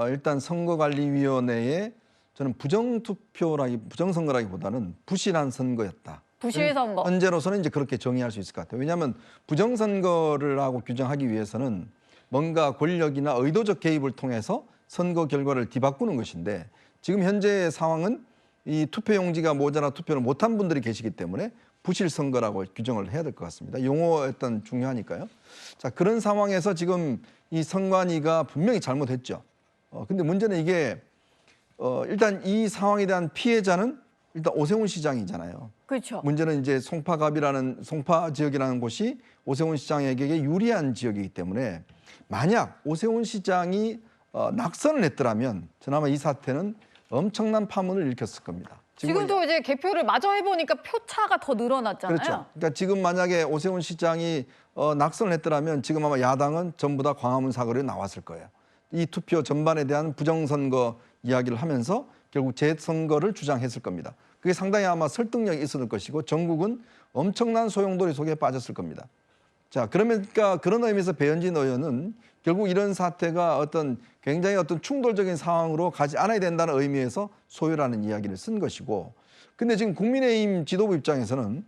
[SPEAKER 19] 일단 선거관리위원회의 저는 부정선거라기보다는 부실한 선거였다.
[SPEAKER 14] 부실 선거.
[SPEAKER 19] 현재로서는 이제 그렇게 정의할 수 있을 것 같아요. 왜냐하면 부정선거를 하고 규정하기 위해서는 뭔가 권력이나 의도적 개입을 통해서 선거 결과를 뒤바꾸는 것인데 지금 현재의 상황은 이 투표용지가 모자라 투표를 못한 분들이 계시기 때문에 부실 선거라고 규정을 해야 될 것 같습니다. 용어 일단 중요하니까요. 자, 그런 상황에서 지금 이 선관위가 분명히 잘못했죠. 근데 문제는 이게 일단 이 상황에 대한 피해자는 일단 오세훈 시장이잖아요.
[SPEAKER 14] 그렇죠.
[SPEAKER 19] 문제는 이제 송파 지역이라는 곳이 오세훈 시장에게 유리한 지역이기 때문에 만약 오세훈 시장이 낙선을 했더라면 저는 아마 이 사태는 엄청난 파문을 일으켰을 겁니다.
[SPEAKER 14] 지금도 이제 개표를 마저 해보니까 표차가 더 늘어났잖아요.
[SPEAKER 19] 그렇죠. 그러니까 지금 만약에 오세훈 시장이 낙선을 했더라면 지금 아마 야당은 전부 다 광화문 사거리에 나왔을 거예요. 이 투표 전반에 대한 부정선거 이야기를 하면서 결국 재선거를 주장했을 겁니다. 그게 상당히 아마 설득력이 있었을 것이고 전국은 엄청난 소용돌이 속에 빠졌을 겁니다. 자, 그러니까 그런 의미에서 배현진 의원은 결국 이런 사태가 굉장히 충돌적인 상황으로 가지 않아야 된다는 의미에서 소요라는 이야기를 쓴 것이고, 근데 지금 국민의힘 지도부 입장에서는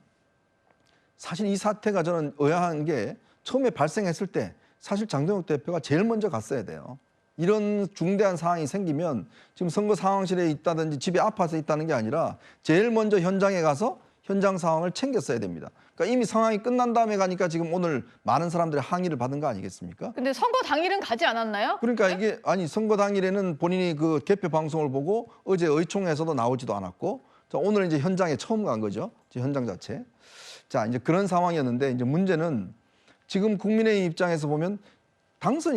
[SPEAKER 19] 사실 이 사태가 저는 의아한 게 처음에 발생했을 때 사실 장동혁 대표가 제일 먼저 갔어야 돼요. 이런 중대한 상황이 생기면 지금 선거 상황실에 있다든지 집에 아파서 있다는 게 아니라 제일 먼저 현장에 가서 현장 상황을 챙겼어야 됩니다. 그러니까 이미 상황이 끝난 다음에 가니까 지금 오늘 많은 사람들이 항의를 받은 거 아니겠습니까?
[SPEAKER 14] 근데 선거 당일은 가지 않았나요?
[SPEAKER 19] 그러니까 이게 선거 당일에는 본인이 그 개표 방송을 보고 어제 의총에서도 나오지도 않았고, 자, 오늘 이제 현장에 처음 간 거죠. 현장 자체. 자, 이제 그런 상황이었는데 이제 문제는 지금 국민의힘 입장에서 보면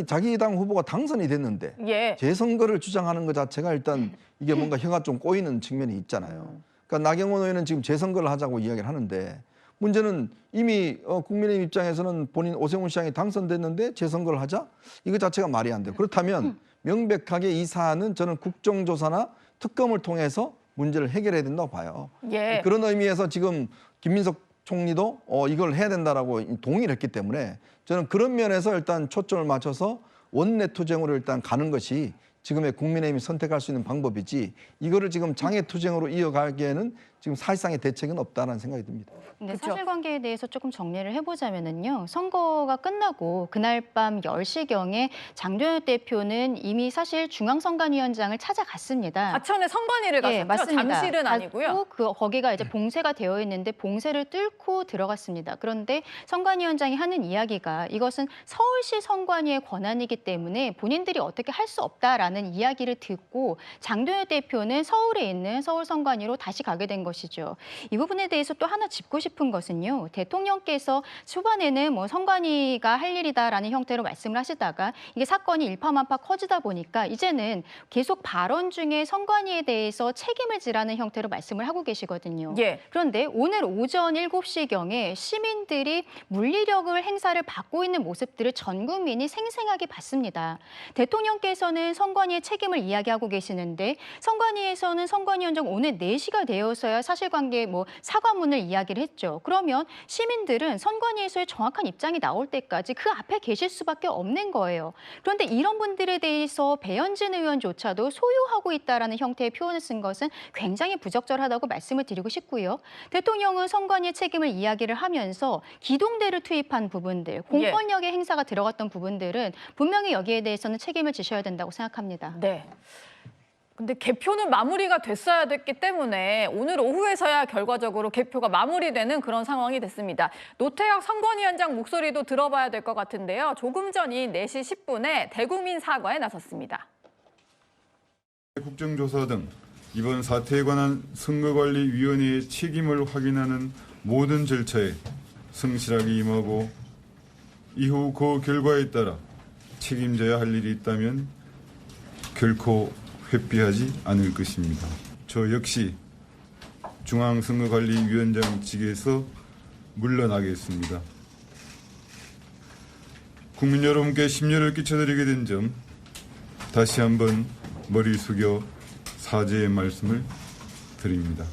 [SPEAKER 19] 자기 당 후보가 당선이 됐는데
[SPEAKER 14] 예.
[SPEAKER 19] 재선거를 주장하는 것 자체가 일단 이게 뭔가 혀가 좀 꼬이는 측면이 있잖아요. 그러니까 나경원 의원은 지금 재선거를 하자고 이야기를 하는데 문제는 이미 국민의힘 입장에서는 본인 오세훈 시장이 당선됐는데 재선거를 하자? 이거 자체가 말이 안 돼요. 그렇다면 명백하게 이 사안은 저는 국정조사나 특검을 통해서 문제를 해결해야 된다고 봐요.
[SPEAKER 14] 예.
[SPEAKER 19] 그런 의미에서 지금 김민석 총리도 이걸 해야 된다라고 동의를 했기 때문에 저는 그런 면에서 일단 초점을 맞춰서 원내 투쟁으로 일단 가는 것이 지금의 국민의힘이 선택할 수 있는 방법이지 이거를 지금 장애투쟁으로 이어가기에는 지금 사실상의 대책은 없다는 생각이 듭니다.
[SPEAKER 18] 근데 사실관계에 대해서 조금 정리를 해보자면은요. 선거가 끝나고 그날 밤 10시경에 장도연 대표는 이미 사실 중앙선관위원장을 찾아갔습니다.
[SPEAKER 14] 과천에 선관위를 갔었죠?
[SPEAKER 18] 네, 맞습니다.
[SPEAKER 14] 잠실은 아니고요.
[SPEAKER 18] 거기가 이제 봉쇄가 되어 있는데 봉쇄를 뚫고 들어갔습니다. 그런데 선관위원장이 하는 이야기가 이것은 서울시 선관위의 권한이기 때문에 본인들이 어떻게 할 수 없다라는 이야기를 듣고 장도연 대표는 서울에 있는 서울선관위로 다시 가게 된 것이죠. 이 부분에 대해서 또 하나 짚고 싶은 것은요. 대통령께서 초반에는 뭐 선관위가 할 일이다라는 형태로 말씀을 하시다가 이게 사건이 일파만파 커지다 보니까 이제는 계속 발언 중에 선관위에 대해서 책임을 지라는 형태로 말씀을 하고 계시거든요.
[SPEAKER 14] 예.
[SPEAKER 18] 그런데 오늘 오전 7시경에 시민들이 물리력을 행사를 받고 있는 모습들을 전 국민이 생생하게 봤습니다. 대통령께서는 선관위의 책임을 이야기하고 계시는데 선관위에서는 선관위원장 오늘 4시가 되어서야 사실관계 사과문을 이야기를 했죠. 그러면 시민들은 선관위에서의 정확한 입장이 나올 때까지 그 앞에 계실 수밖에 없는 거예요. 그런데 이런 분들에 대해서 배현진 의원조차도 소요하고 있다라는 형태의 표현을 쓴 것은 굉장히 부적절하다고 말씀을 드리고 싶고요. 대통령은 선관위의 책임을 이야기를 하면서 기동대를 투입한 부분들, 공권력의 행사가 들어갔던 부분들은 분명히 여기에 대해서는 책임을 지셔야 된다고 생각합니다.
[SPEAKER 14] 네. 근데 개표는 마무리가 됐어야 됐기 때문에 오늘 오후에서야 결과적으로 개표가 마무리되는 그런 상황이 됐습니다. 노태학 선관위원장 목소리도 들어봐야 될 것 같은데요. 조금 전인 4시 10분에 대국민 사과에 나섰습니다.
[SPEAKER 20] 국정조사 등 이번 사태에 관한 선거관리위원회의 책임을 확인하는 모든 절차에 성실하게 임하고 이후 그 결과에 따라 책임져야 할 일이 있다면 결코 회피하지 않을 것입니다. 저 역시 중앙선거관리위원장직에서 물러나겠습니다. 국민 여러분께 심려를 끼쳐드리게 된 점 다시 한번 머리 숙여 사죄의 말씀을 드립니다.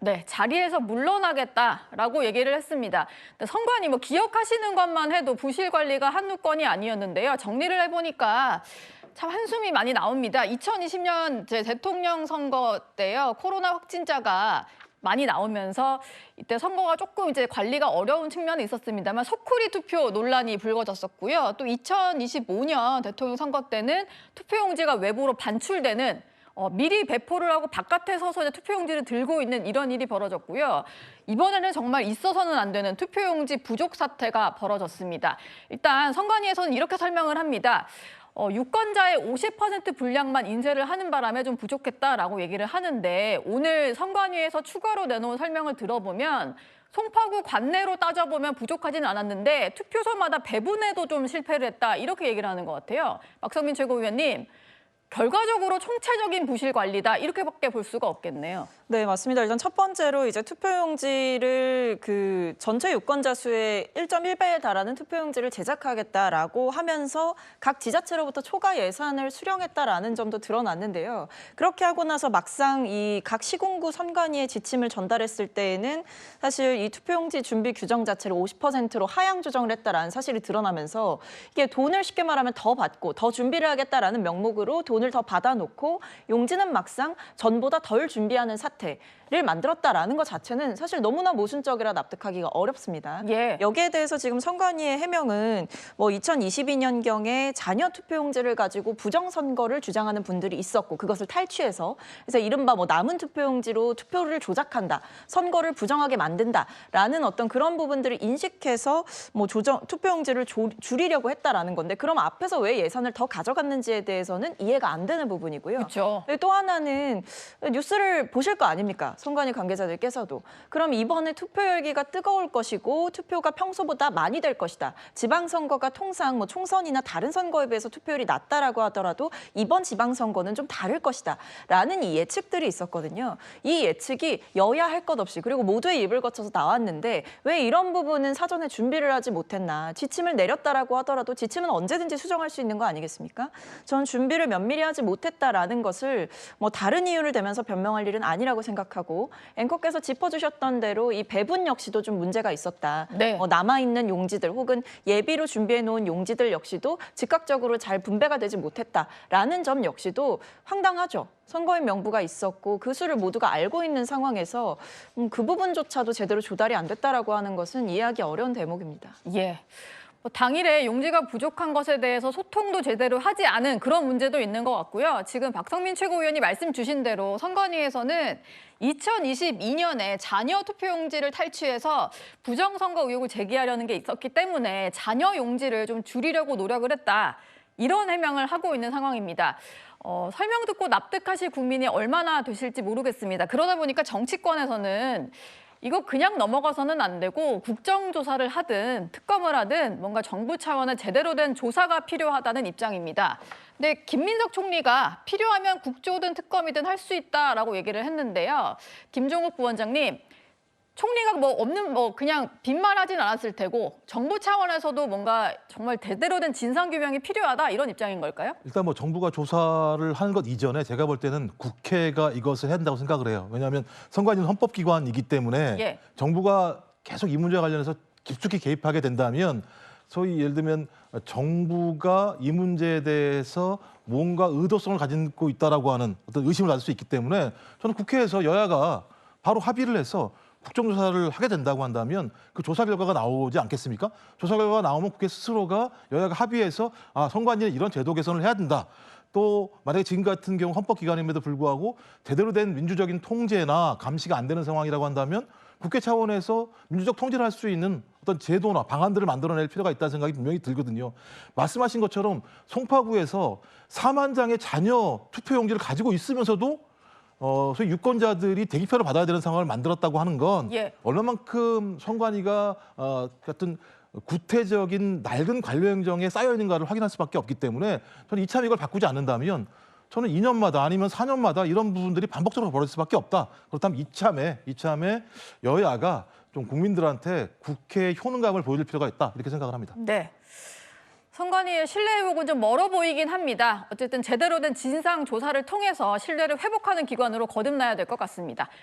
[SPEAKER 14] 네, 자리에서 물러나겠다라고 얘기를 했습니다. 선관위 기억하시는 것만 해도 부실 관리가 한두 건이 아니었는데요. 정리를 해보니까 참 한숨이 많이 나옵니다. 2020년 대통령 선거 때요. 코로나 확진자가 많이 나오면서 이때 선거가 조금 이제 관리가 어려운 측면이 있었습니다만 소쿠리 투표 논란이 불거졌었고요. 또 2025년 대통령 선거 때는 투표용지가 외부로 반출되는 미리 배포를 하고 바깥에 서서 이제 투표용지를 들고 있는 이런 일이 벌어졌고요. 이번에는 정말 있어서는 안 되는 투표용지 부족 사태가 벌어졌습니다. 일단 선관위에서는 이렇게 설명을 합니다. 유권자의 50% 분량만 인쇄를 하는 바람에 좀 부족했다라고 얘기를 하는데 오늘 선관위에서 추가로 내놓은 설명을 들어보면 송파구 관내로 따져보면 부족하지는 않았는데 투표소마다 배분에도 좀 실패를 했다 이렇게 얘기를 하는 것 같아요. 박성민 최고위원님. 결과적으로 총체적인 부실 관리다 이렇게밖에 볼 수가 없겠네요.
[SPEAKER 15] 네, 맞습니다. 일단 첫 번째로 이제 투표용지를 전체 유권자 수의 1.1배에 달하는 투표용지를 제작하겠다라고 하면서 각 지자체로부터 초과 예산을 수령했다라는 점도 드러났는데요. 그렇게 하고 나서 막상 이 각 시군구 선관위의 지침을 전달했을 때에는 사실 이 투표용지 준비 규정 자체를 50%로 하향 조정을 했다라는 사실이 드러나면서 이게 돈을 쉽게 말하면 더 받고 더 준비를 하겠다라는 명목으로 돈을 더 받아놓고 용지는 막상 전보다 덜 준비하는 사태를 만들었다라는 것 자체는 사실 너무나 모순적이라 납득하기가 어렵습니다. 여기에 대해서 지금 선관위의 해명은 2022년경에 잔여 투표용지를 가지고 부정선거를 주장하는 분들이 있었고 그것을 탈취해서 그래서 이른바 남은 투표용지로 투표를 조작한다, 선거를 부정하게 만든다라는 어떤 그런 부분들을 인식해서 투표용지를 줄이려고 했다라는 건데 그럼 앞에서 왜 예산을 더 가져갔는지에 대해서는 이해가 안 되는 부분이고요.
[SPEAKER 14] 그렇죠.
[SPEAKER 15] 또 하나는 뉴스를 보실 거 아닙니까? 선관위 관계자들께서도. 그럼 이번에 투표 열기가 뜨거울 것이고 투표가 평소보다 많이 될 것이다. 지방선거가 통상 총선이나 다른 선거에 비해서 투표율이 낮다라고 하더라도 이번 지방선거는 좀 다를 것이다. 라는 이 예측들이 있었거든요. 이 예측이 여야 할 것 없이 그리고 모두의 입을 거쳐서 나왔는데 왜 이런 부분은 사전에 준비를 하지 못했나. 지침을 내렸다라고 하더라도 지침은 언제든지 수정할 수 있는 거 아니겠습니까? 전 준비를 면밀히 하지 못했다라는 것을 다른 이유를 대면서 변명할 일은 아니라고 생각하고 부족하고 앵커께서 짚어주셨던 대로 이 배분 역시도 좀 문제가 있었다.
[SPEAKER 14] 네.
[SPEAKER 15] 남아있는 용지들 혹은 예비로 준비해놓은 용지들 역시도 즉각적으로 잘 분배가 되지 못했다라는 점 역시도 황당하죠. 선거인 명부가 있었고 그 수를 모두가 알고 있는 상황에서 그 부분조차도 제대로 조달이 안 됐다라고 하는 것은 이해하기 어려운 대목입니다.
[SPEAKER 14] 예. 당일에 용지가 부족한 것에 대해서 소통도 제대로 하지 않은 그런 문제도 있는 것 같고요. 지금 박성민 최고위원이 말씀 주신 대로 선관위에서는 2022년에 자녀 투표용지를 탈취해서 부정선거 의혹을 제기하려는 게 있었기 때문에 자녀 용지를 좀 줄이려고 노력을 했다. 이런 해명을 하고 있는 상황입니다. 설명 듣고 납득하실 국민이 얼마나 되실지 모르겠습니다. 그러다 보니까 정치권에서는 이거 그냥 넘어가서는 안 되고 국정조사를 하든 특검을 하든 뭔가 정부 차원의 제대로 된 조사가 필요하다는 입장입니다. 근데 김민석 총리가 필요하면 국조든 특검이든 할 수 있다라고 얘기를 했는데요. 김종욱 부원장님, 총리가 그냥 빈말하진 않았을 테고 정부 차원에서도 뭔가 정말 제대로 된 진상규명이 필요하다 이런 입장인 걸까요?
[SPEAKER 5] 일단 정부가 조사를 하는 것 이전에 제가 볼 때는 국회가 이것을 해야 된다고 생각을 해요. 왜냐하면 선관위는 헌법기관이기 때문에
[SPEAKER 14] 예.
[SPEAKER 5] 정부가 계속 이 문제와 관련해서 깊숙이 개입하게 된다면 소위 예를 들면 정부가 이 문제에 대해서 뭔가 의도성을 가지고 있다라고 하는 어떤 의심을 가질 수 있기 때문에 저는 국회에서 여야가 바로 합의를 해서 국정조사를 하게 된다고 한다면 그 조사 결과가 나오지 않겠습니까? 조사 결과가 나오면 국회 스스로가 여야가 합의해서 선관위는 이런 제도 개선을 해야 된다. 또 만약에 지금 같은 경우 헌법기관임에도 불구하고 제대로 된 민주적인 통제나 감시가 안 되는 상황이라고 한다면 국회 차원에서 민주적 통제를 할 수 있는 어떤 제도나 방안들을 만들어낼 필요가 있다는 생각이 분명히 들거든요. 말씀하신 것처럼 송파구에서 4만 장의 자녀 투표용지를 가지고 있으면서도 소위 유권자들이 대기표를 받아야 되는 상황을 만들었다고 하는 건
[SPEAKER 14] 예.
[SPEAKER 5] 얼마만큼 선관위가 같은 구태적인 낡은 관료 행정에 쌓여 있는가를 확인할 수밖에 없기 때문에 저는 이참에 이걸 바꾸지 않는다면 저는 2년마다 아니면 4년마다 이런 부분들이 반복적으로 벌어질 수밖에 없다. 그렇다면 이참에 여야가 좀 국민들한테 국회의 효능감을 보여줄 필요가 있다. 이렇게 생각을 합니다.
[SPEAKER 14] 네. 선관위의 신뢰 회복은 좀 멀어 보이긴 합니다. 어쨌든 제대로 된 진상 조사를 통해서 신뢰를 회복하는 기관으로 거듭나야 될 것 같습니다.